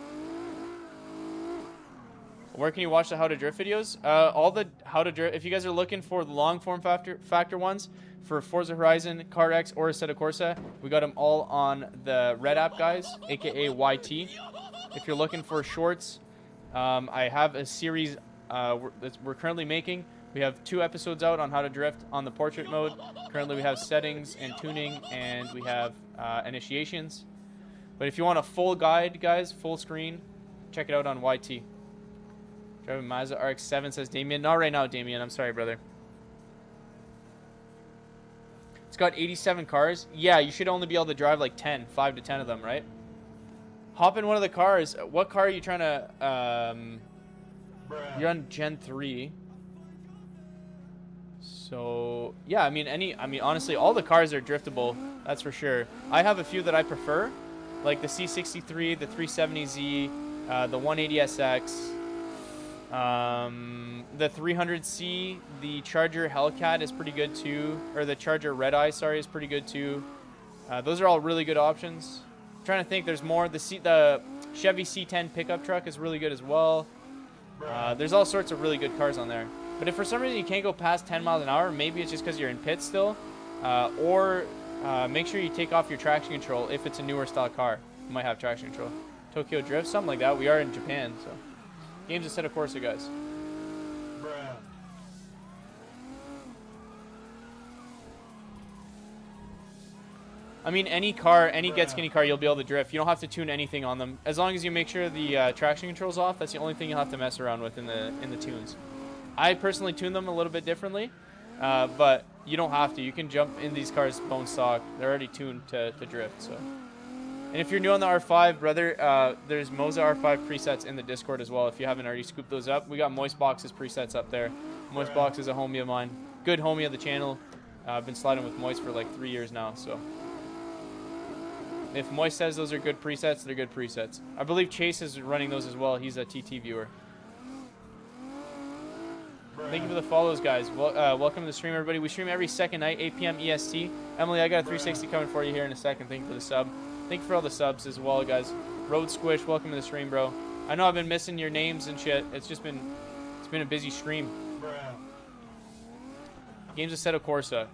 Where can you watch the how to drift videos? All the how to drift, if you guys are looking for the long form factor ones for Forza Horizon, CarX, or Assetto Corsa, we got them all on the Red app, guys, aka YT. If you're looking for shorts, I have a series we're currently making. We have 2 episodes out on how to drift on the portrait mode. Currently we have settings and tuning, and we have initiations. But if you want a full guide, guys, full screen, check it out on YT. Driving Mazda RX-7, says Damien. Not right now, Damien. I'm sorry, brother. It's got 87 cars. Yeah, you should only be able to drive like 5 to 10 of them, right? Hop in one of the cars. What car are you trying to? You're on Gen 3. So yeah, I mean honestly, all the cars are driftable. That's for sure. I have a few that I prefer, like the C63, the 370Z, the 180SX, the 300C, the Charger Hellcat is pretty good too, or the Charger Red Eye, sorry, is pretty good too. Those are all really good options. I'm trying to think, there's more. The Chevy C10 pickup truck is really good as well. There's all sorts of really good cars on there. But if for some reason you can't go past 10 miles an hour, maybe it's just because you're in pits still, or make sure you take off your traction control if it's a newer style car. You might have traction control. Tokyo Drift, something like that. We are in Japan, so. Game's Assetto Corsa, guys. I mean, any car, any Get Skinny car, you'll be able to drift. You don't have to tune anything on them. As long as you make sure the traction control's off, that's the only thing you'll have to mess around with in the tunes. I personally tune them a little bit differently, but you don't have to. You can jump in these cars bone stock. They're already tuned to drift, so. And if you're new on the R5, brother, there's Moza R5 presets in the Discord as well. If you haven't already scooped those up, we got Moistbox's presets up there. Moistbox is a homie of mine. Good homie of the channel. I've been sliding with Moist for like 3 years now, so. If Moist says those are good presets, they're good presets. I believe Chase is running those as well. He's a TT viewer. Thank you for the follows, guys. Welcome to the stream, everybody. We stream every second night, 8 p.m. EST. Emily, I got a 360 coming for you here in a second. Thank you for the sub. Thank you for all the subs as well, guys. Road Squish, welcome to the stream, bro. I know I've been missing your names and shit. It's been a busy stream. Game's Assetto Corsa.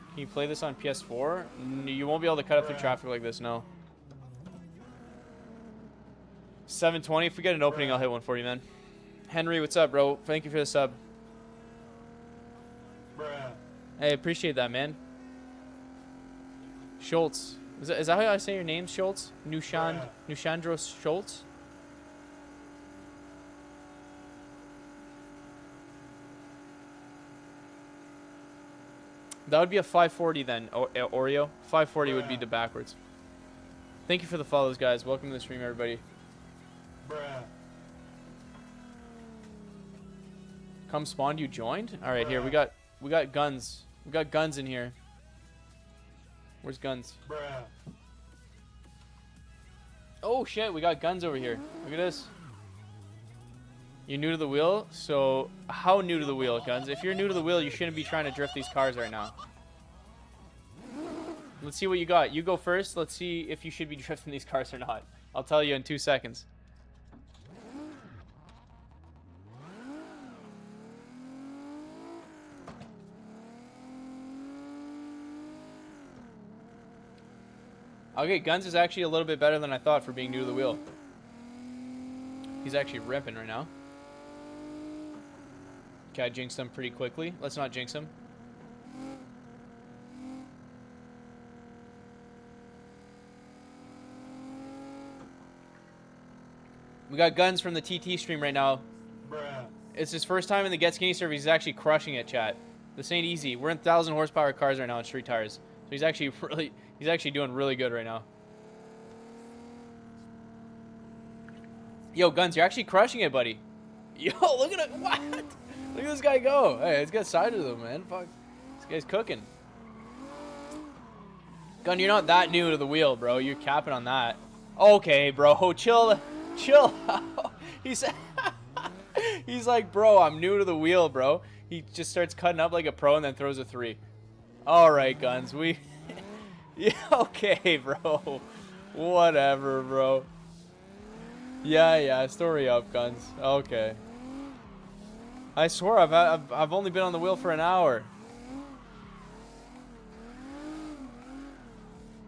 Can you play this on PS4? You won't be able to cut up through traffic like this, no. 720. If we get an opening, I'll hit one for you, man. Henry, what's up, bro? Thank you for the sub. Hey, appreciate that, man. Schultz. Is that how I say your name, Schultz? Nushandros Schultz? That would be a 540 then, Oreo. 540 would be the backwards. Thank you for the follows, guys. Welcome to the stream, everybody. Come spawn, you joined? All right, here we got guns. We got guns in here. Where's guns? Oh shit, we got guns over here. Look at this. You're new to the wheel? So, how new to the wheel, Guns? If you're new to the wheel, you shouldn't be trying to drift these cars right now. Let's see what you got. You go first. Let's see if you should be drifting these cars or not. I'll tell you in 2 seconds. Okay, Guns is actually a little bit better than I thought for being new to the wheel. He's actually ripping right now. Okay, I jinxed him pretty quickly. Let's not jinx him. We got Guns from the TT stream right now. It's his first time in the Get Skinny server. He's actually crushing it, chat. This ain't easy. We're in 1,000 horsepower cars right now on street tires. So he's actually doing really good right now. Yo, Guns, you're actually crushing it, buddy. Yo, look at it. What? Look at this guy go. Hey, it's got side of him, man. Fuck. This guy's cooking. Gun, you're not that new to the wheel, bro. You're capping on that. Okay, bro. Chill. Chill out. He's like, bro, I'm new to the wheel, bro. He just starts cutting up like a pro and then throws a 3. All right, Guns. Yeah, okay, bro. Whatever, bro. Yeah, story up, Guns. Okay. I swear I've only been on the wheel for an hour.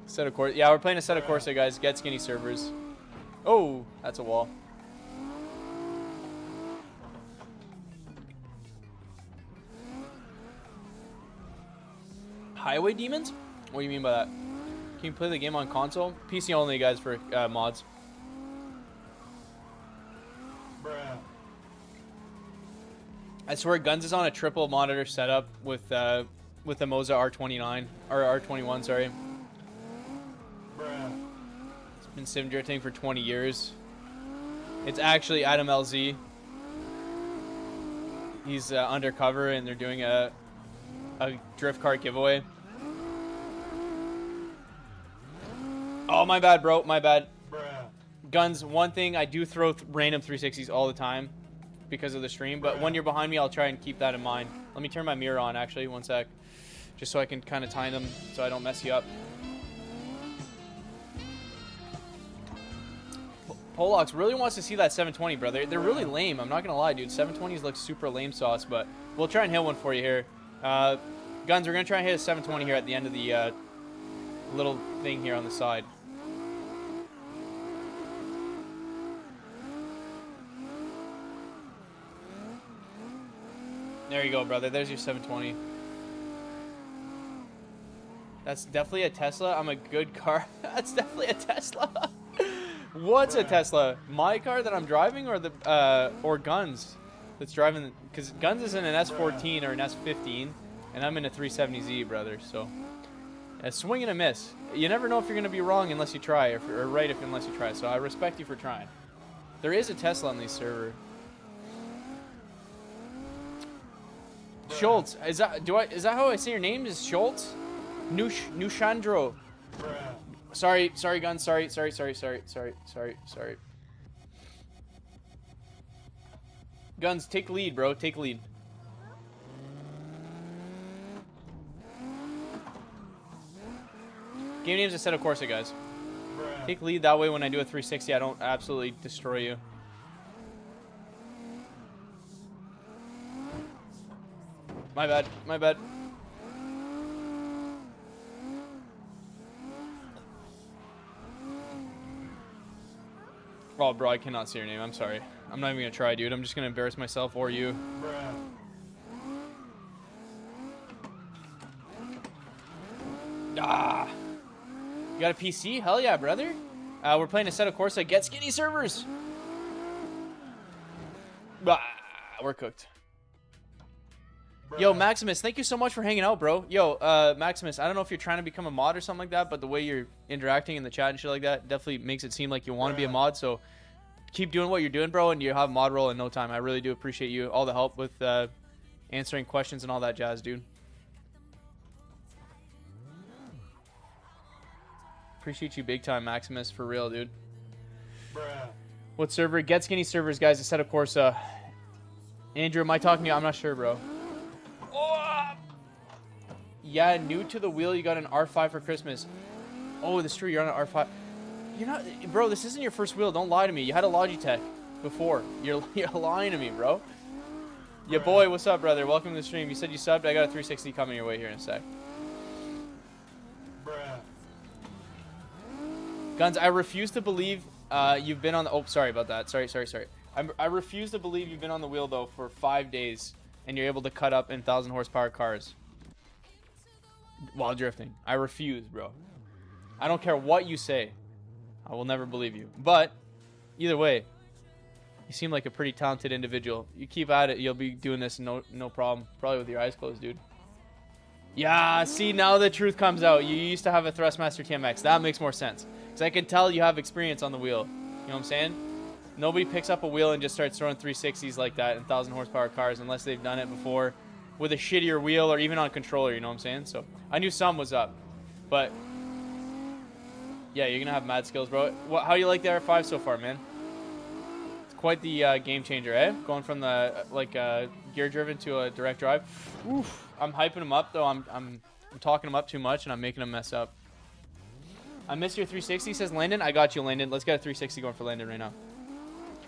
Assetto Corsa. Yeah, we're playing Assetto Corsa, guys. Get Skinny servers. Oh, that's a wall. Highway Demons? What do you mean by that? Can you play the game on console? PC only, guys, for mods. I swear, Guns is on a triple monitor setup with the Moza R29 or R21. Sorry. Been sim drifting for 20 years. It's actually Adam LZ. He's undercover and they're doing a drift car giveaway. Oh, my bad, bro. My bad. Guns, one thing, I do throw random 360s all the time because of the stream, but when you're behind me, I'll try and keep that in mind. Let me turn my mirror on, actually, one sec, just so I can kind of time them so I don't mess you up. Polox really wants to see that 720, brother. They're really lame. I'm not going to lie, dude. 720s look super lame sauce, but we'll try and hit one for you here. Guns, we're going to try and hit a 720 here at the end of the little thing here on the side. There you go, brother. There's your 720. That's definitely a Tesla. I'm a good car. That's definitely a Tesla. What's a Tesla? My car that I'm driving, or the or Guns that's driving? Because Guns is in an S14 or an S15, and I'm in a 370Z, brother. So a swing and a miss. You never know if you're gonna be wrong unless you try, or right unless you try. So I respect you for trying. There is a Tesla on this server. Schultz, is that how I say your name? Is Schultz? Nushandro. Sorry, Guns. Sorry. Guns, take lead, bro. Take lead. Game name's Assetto Corsa, guys. Take lead, that way when I do a 360, I don't absolutely destroy you. My bad. My bad. Oh, bro, I cannot see your name. I'm sorry. I'm not even going to try, dude. I'm just going to embarrass myself or you. Ah. You got a PC? Hell yeah, brother. We're playing Assetto Corsa. Get skinny servers. Ah, we're cooked. Yo, Maximus, thank you so much for hanging out, bro. Yo, Maximus, I don't know if you're trying to become a mod or something like that, but the way you're interacting in the chat and shit like that definitely makes it seem like you want to be a mod, so keep doing what you're doing, bro, and you have a mod role in no time. I really do appreciate you, all the help with answering questions and all that jazz, dude. Appreciate you big time, Maximus, for real, dude. What server? Get skinny servers, guys. Assetto Corsa. Andrew, am I talking to you? I'm not sure, bro. Oh! Yeah, new to the wheel. You got an R5 for Christmas. Oh, that's true. You're on an R5. You're not, bro. This isn't your first wheel. Don't lie to me. You had a Logitech before. You're lying to me, bro. Yeah, boy. What's up, brother? Welcome to the stream. You said you subbed. I got a 360 coming your way here in a sec. Guns, I refuse to believe you've been on the... Oh, sorry about that. Sorry. I refuse to believe you've been on the wheel, though, for 5 days, and you're able to cut up in 1,000 horsepower cars while drifting. I refuse, bro. I don't care what you say. I will never believe you. But either way, you seem like a pretty talented individual. You keep at it, you'll be doing this no problem. Probably with your eyes closed, dude. Yeah, see, now the truth comes out. You used to have a Thrustmaster TMX. That makes more sense. Because I can tell you have experience on the wheel. You know what I'm saying? Nobody picks up a wheel and just starts throwing 360s like that in 1,000 horsepower cars unless they've done it before with a shittier wheel or even on controller, you know what I'm saying? So I knew some was up. But yeah, you're going to have mad skills, bro. How do you like the R5 so far, man? It's quite the game changer, eh? Going from the gear driven to a direct drive. Oof. I'm hyping him up, though. I'm talking him up too much, and I'm making him mess up. I miss your 360, says Landon. I got you, Landon. Let's get a 360 going for Landon right now.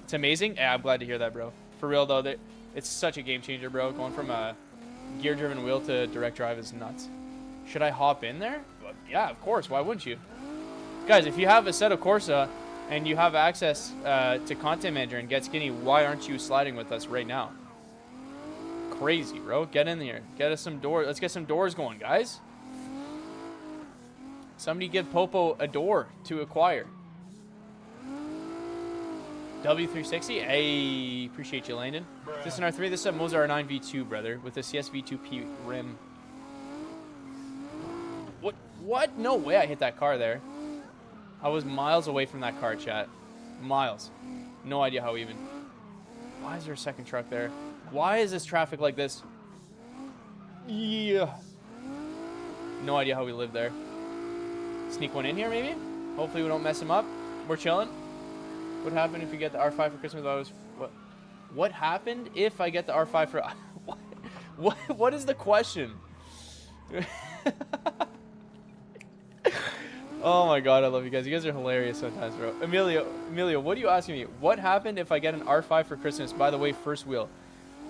It's amazing. Yeah, I'm glad to hear that, bro. For real, though, it's such a game changer, bro. Going from a gear-driven wheel to direct drive is nuts. Should I hop in there? Yeah, of course. Why wouldn't you? Guys, if you have Assetto Corsa and you have access to Content Manager and Get Skinny, why aren't you sliding with us right now? Crazy, bro. Get in there. Get us some doors. Let's get some doors going, guys. Somebody give Popo a door to acquire. W360. Hey, appreciate you, Landon. Is this an R3? This is a Moza R9 V2, brother, with a CS V2P rim. What? No way I hit that car there. I was miles away from that car, chat. Miles. No idea how even. Why is there a second truck there? Why is this traffic like this? Yeah. No idea how we live there. Sneak one in here, maybe? Hopefully we don't mess him up. We're chilling. What happened if you get the R5 for Christmas? What happened if I get the R5 for... What is the question? Oh my god, I love you guys. You guys are hilarious sometimes, bro. Emilio, what are you asking me? What happened if I get an R5 for Christmas? By the way, first wheel.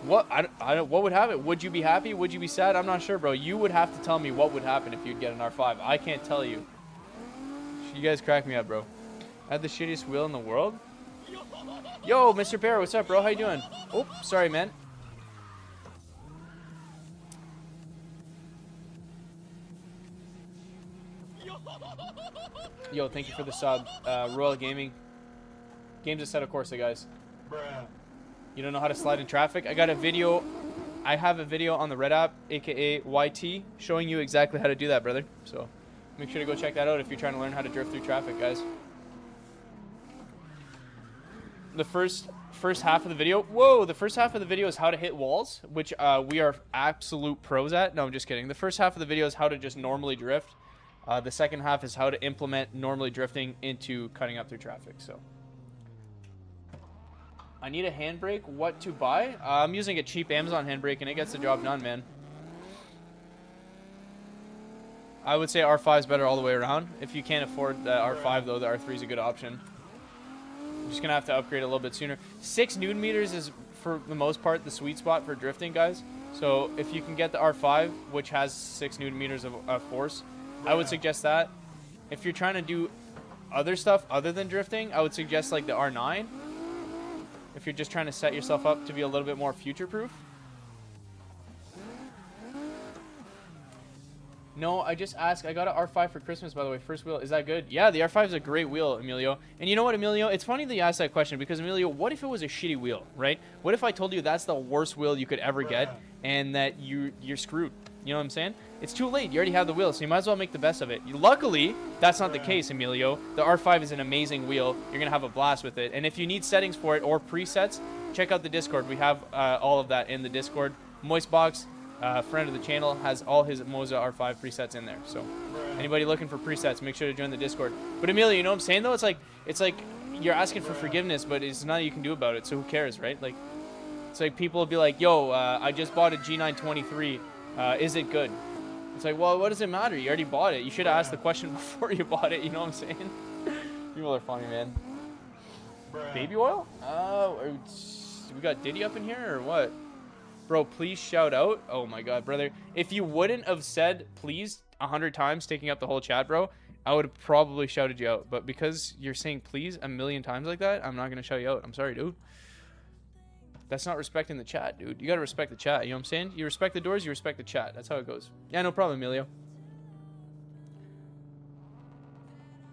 What? What would happen? Would you be happy? Would you be sad? I'm not sure, bro. You would have to tell me what would happen if you'd get an R5. I can't tell you. You guys crack me up, bro. I had the shittiest wheel in the world. Yo, Mr. Bear, what's up, bro? How you doing? Oh, sorry, man. Yo, thank you for the sub. Royal Gaming. Games Assetto corsa, guys. Bruh. You don't know how to slide in traffic? I got a video. I have a video on the Red app, aka YT, showing you exactly how to do that, brother. So make sure to go check that out if you're trying to learn how to drift through traffic, guys. The first half of the video. Whoa, the first half of the video is how to hit walls, which we are absolute pros at. No, I'm just kidding. The first half of the video is how to just normally drift. The second half is how to implement normally drifting into cutting up through traffic. So I need a handbrake. What to buy? I'm using a cheap Amazon handbrake and it gets the job done, man. I would say R5 is better all the way around. If you can't afford the R5 though, the R3 is a good option. I'm just gonna have to upgrade a little bit sooner. 6 Newton meters is for the most part the sweet spot for drifting, guys. So if you can get the R5, which has 6 Newton meters of force, I would suggest that. If you're trying to do other stuff other than drifting, I would suggest like the R9. If you're just trying to set yourself up to be a little bit more future-proof. No, I just asked. I got an R5 for Christmas, by the way. First wheel. Is that good? Yeah, the R5 is a great wheel, Emilio. And you know what, Emilio? It's funny that you asked that question because, Emilio, what if it was a shitty wheel, right? What if I told you that's the worst wheel you could ever get and that you're screwed? You know what I'm saying? It's too late. You already have the wheel, so you might as well make the best of it. Luckily, that's not the case, Emilio. The R5 is an amazing wheel. You're going to have a blast with it. And if you need settings for it or presets, check out the Discord. We have all of that in the Discord. Moistbox, friend of the channel, has all his Moza R5 presets in there. So anybody looking for presets, make sure to join the Discord. But Emilio, you know what I'm saying, though? It's like you're asking for forgiveness, but it's nothing you can do about it. So who cares, right? Like, it's like people will be like, yo, I just bought a G923. Is it good? It's like, well, what does it matter? You already bought it. You should have asked the question before you bought it. You know what I'm saying? People are funny, man. Baby oil? We got Diddy up in here or what? Bro, please shout out. Oh my god, brother. If you wouldn't have said please 100 times, taking up the whole chat, bro, I would have probably shouted you out. But because you're saying please a million times like that, I'm not going to shout you out. I'm sorry, dude. That's not respecting the chat, dude. You gotta respect the chat, you know what I'm saying? You respect the doors, you respect the chat. That's how it goes. Yeah, no problem, Emilio.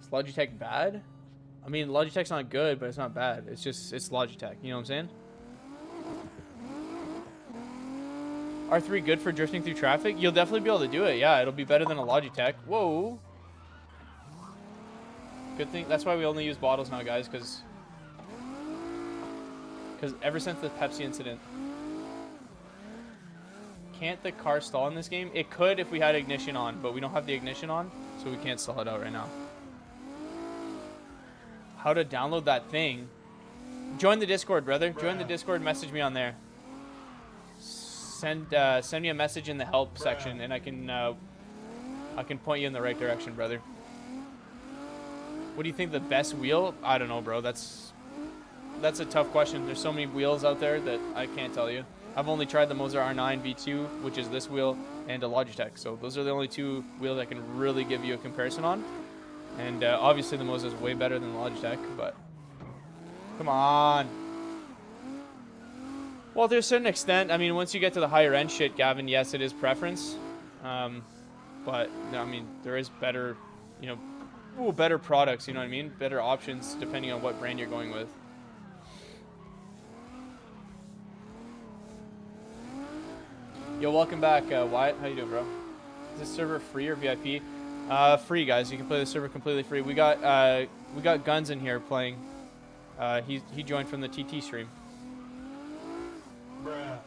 Is Logitech bad? I mean, Logitech's not good, but it's not bad. It's just, it's Logitech, you know what I'm saying? R3 good for drifting through traffic? You'll definitely be able to do it, yeah. It'll be better than a Logitech. Whoa. Good thing, that's why we only use bottles now, guys, because ever since the Pepsi incident. Can't the car stall in this game? It could if we had ignition on, but we don't have the ignition on, so we can't stall it out right now. How to download that thing? Join the Discord, brother. Join the Discord, message me on there. Send me a message in the help section, and I can point you in the right direction, brother. What do you think the best wheel? I don't know, bro. That's a tough question. There's so many wheels out there that I can't tell you. I've only tried the Moza R9 V2, which is this wheel, and a Logitech. So those are the only two wheels I can really give you a comparison on. And obviously the Moza is way better than the Logitech, but come on. Well, to a certain extent, I mean, once you get to the higher end shit, Gavin, yes, it is preference. But I mean, there is better, you know, better products, you know what I mean? Better options depending on what brand you're going with. Yo, welcome back, Wyatt. How you doing, bro? Is this server free or VIP? Free, guys. You can play the server completely free. We got Guns in here playing. He joined from the TT stream. Bruh.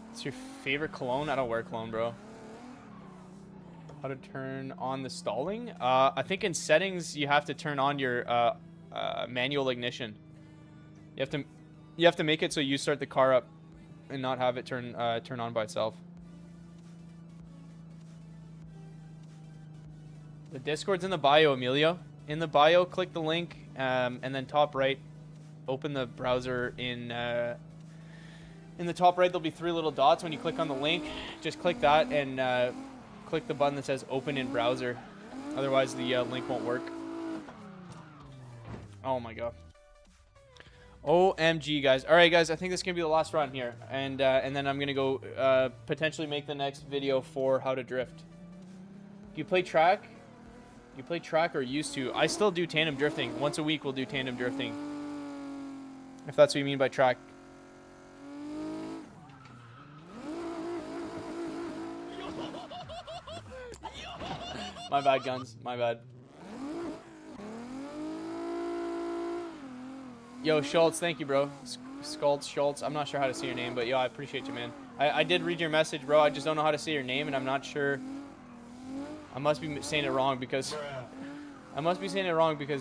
What's your favorite cologne? I don't wear cologne, bro. How to turn on the stalling? I think in settings you have to turn on your manual ignition. You have to make it so you start the car up and not have it turn on by itself. The Discord's in the bio, Emilio. In the bio, click the link, and then top right, open the browser in the top right. There'll be 3 little dots. When you click on the link, just click that and click the button that says open in browser. Otherwise, the link won't work. Oh my god. OMG, guys. All right, guys. I think this is gonna be the last run here, and then I'm gonna go potentially make the next video for how to drift. Do you play track? You play track or used to? I still do tandem drifting. Once a week, we'll do tandem drifting. If that's what you mean by track. My bad, Guns. My bad. Yo, Schultz, thank you, bro. Schultz. I'm not sure how to say your name, but yo, I appreciate you, man. I did read your message, bro. I just don't know how to say your name, and I'm not sure. I must be saying it wrong because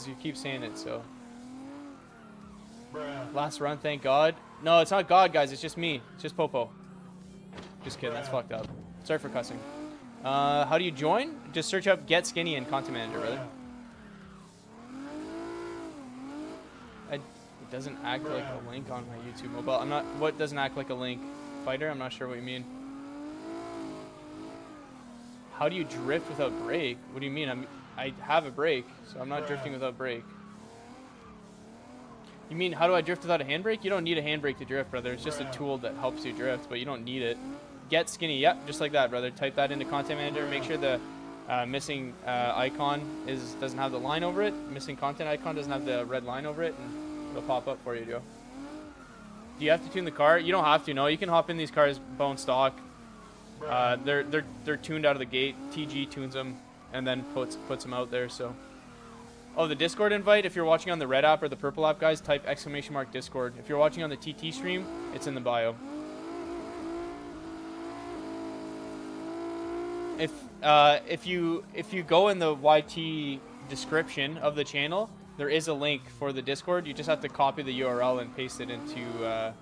you keep saying it. So. Last run, thank God. No, it's not God, guys. It's just me. It's just Popo. Just kidding. That's fucked up. Sorry for cussing. How do you join? Just search up Get Skinny in Content Manager, brother. It doesn't act like a link on my YouTube mobile. I'm not. What doesn't act like a link? Fighter? I'm not sure what you mean. How do you drift without brake? What do you mean? I have a brake, so I'm not drifting without brake. You mean how do I drift without a handbrake? You don't need a handbrake to drift, brother. It's just a tool that helps you drift, but you don't need it. Get Skinny. Yep, just like that, brother. Type that into Content Manager. Make sure the missing icon doesn't have the line over it. Missing content icon doesn't have the red line over it, and it'll pop up for you, Joe. Do you have to tune the car? You don't have to. No, you can hop in these cars bone stock. They're tuned out of the gate. TG tunes them and then puts them out there. So, oh, the Discord invite. If you're watching on the red app or the purple app, guys, type !Discord. If you're watching on the TT stream, it's in the bio. If you go in the YT description of the channel, there is a link for the Discord. You just have to copy the URL and paste it into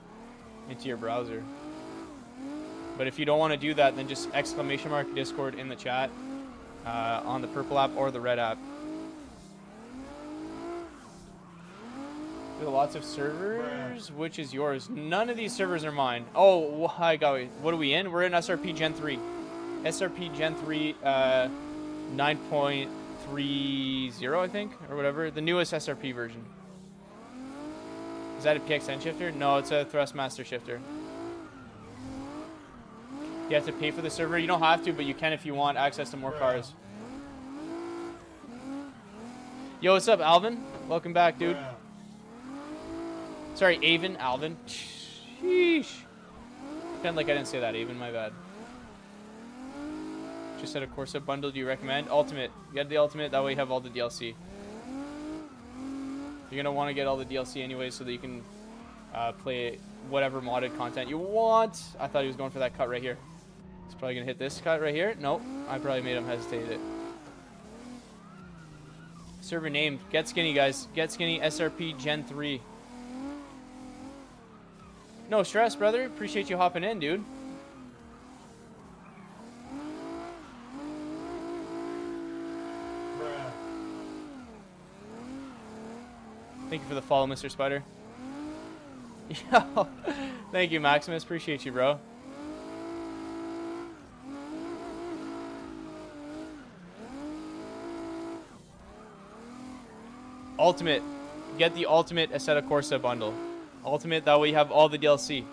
your browser. But if you don't want to do that, then just !Discord in the chat on the purple app or the red app. There are lots of servers. Which is yours? None of these servers are mine. Oh, hi, Gawi. What are we in? We're in SRP Gen 3. SRP Gen 3 9.30, I think, or whatever. The newest SRP version. Is that a PXN shifter? No, it's a Thrustmaster shifter. You have to pay for the server. You don't have to, but you can if you want access to more cars. Yo, what's up, Alvin? Welcome back, dude. Sorry, Avon, Alvin. Sheesh. Pretend like I didn't say that, Avon. My bad. Just said a Corsa bundle. Do you recommend? Ultimate. Get the Ultimate. That way you have all the DLC. You're going to want to get all the DLC anyway so that you can play whatever modded content you want. I thought he was going for that cut right here. He's probably going to hit this cut right here. Nope. I probably made him hesitate it. Server name. Get Skinny, guys. Get Skinny SRP Gen 3. No stress, brother. Appreciate you hopping in, dude. Thank you for the follow, Mr. Spider. Yo, thank you, Maximus. Appreciate you, bro. Ultimate. Get the Ultimate Assetto Corsa bundle. Ultimate, that way you have all the DLC.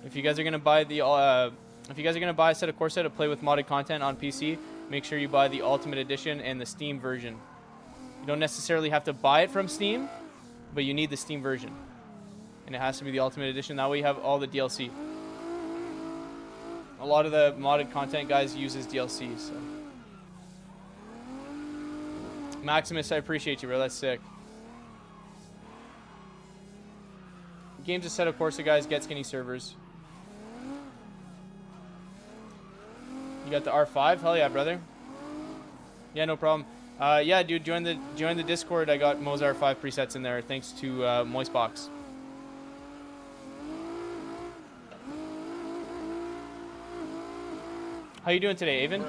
If you guys are gonna buy the Assetto Corsa to play with modded content on PC, make sure you buy the Ultimate Edition and the Steam version. You don't necessarily have to buy it from Steam, but you need the Steam version. And it has to be the Ultimate Edition. That way you have all the DLC. A lot of the modded content guys uses DLC, so. Maximus, I appreciate you, bro. That's sick. Games Assetto Corsa guys, get skinny servers. You got the R5? Hell yeah, brother. Yeah, no problem. Yeah, dude, join the Discord. I got Mo's R5 presets in there thanks to Moistbox. How you doing today, Avon?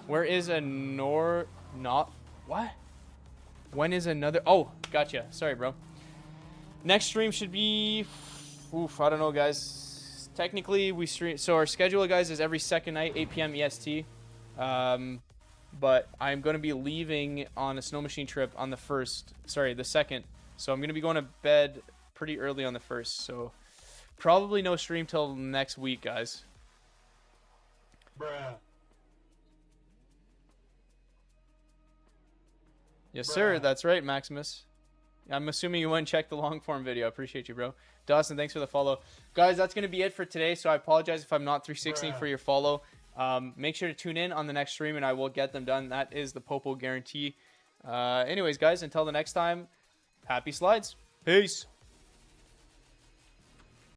Where is a not what? When is another? Oh, gotcha. Sorry, bro. Next stream should be. Oof, I don't know, guys. Technically, we stream. So our schedule, guys, is every second night, 8 p.m. EST. But I'm going to be leaving on a snow machine trip on the 1st. Sorry, the 2nd. So I'm going to be going to bed pretty early on the 1st. So probably no stream till next week, guys. Bruh. Yes, sir. That's right, Maximus. I'm assuming you went and checked the long form video. I appreciate you, bro. Dawson, thanks for the follow. Guys, that's going to be it for today. So I apologize if I'm not 360 for your follow. Make sure to tune in on the next stream and I will get them done. That is the Popo guarantee. Anyways, guys, until the next time, happy slides. Peace.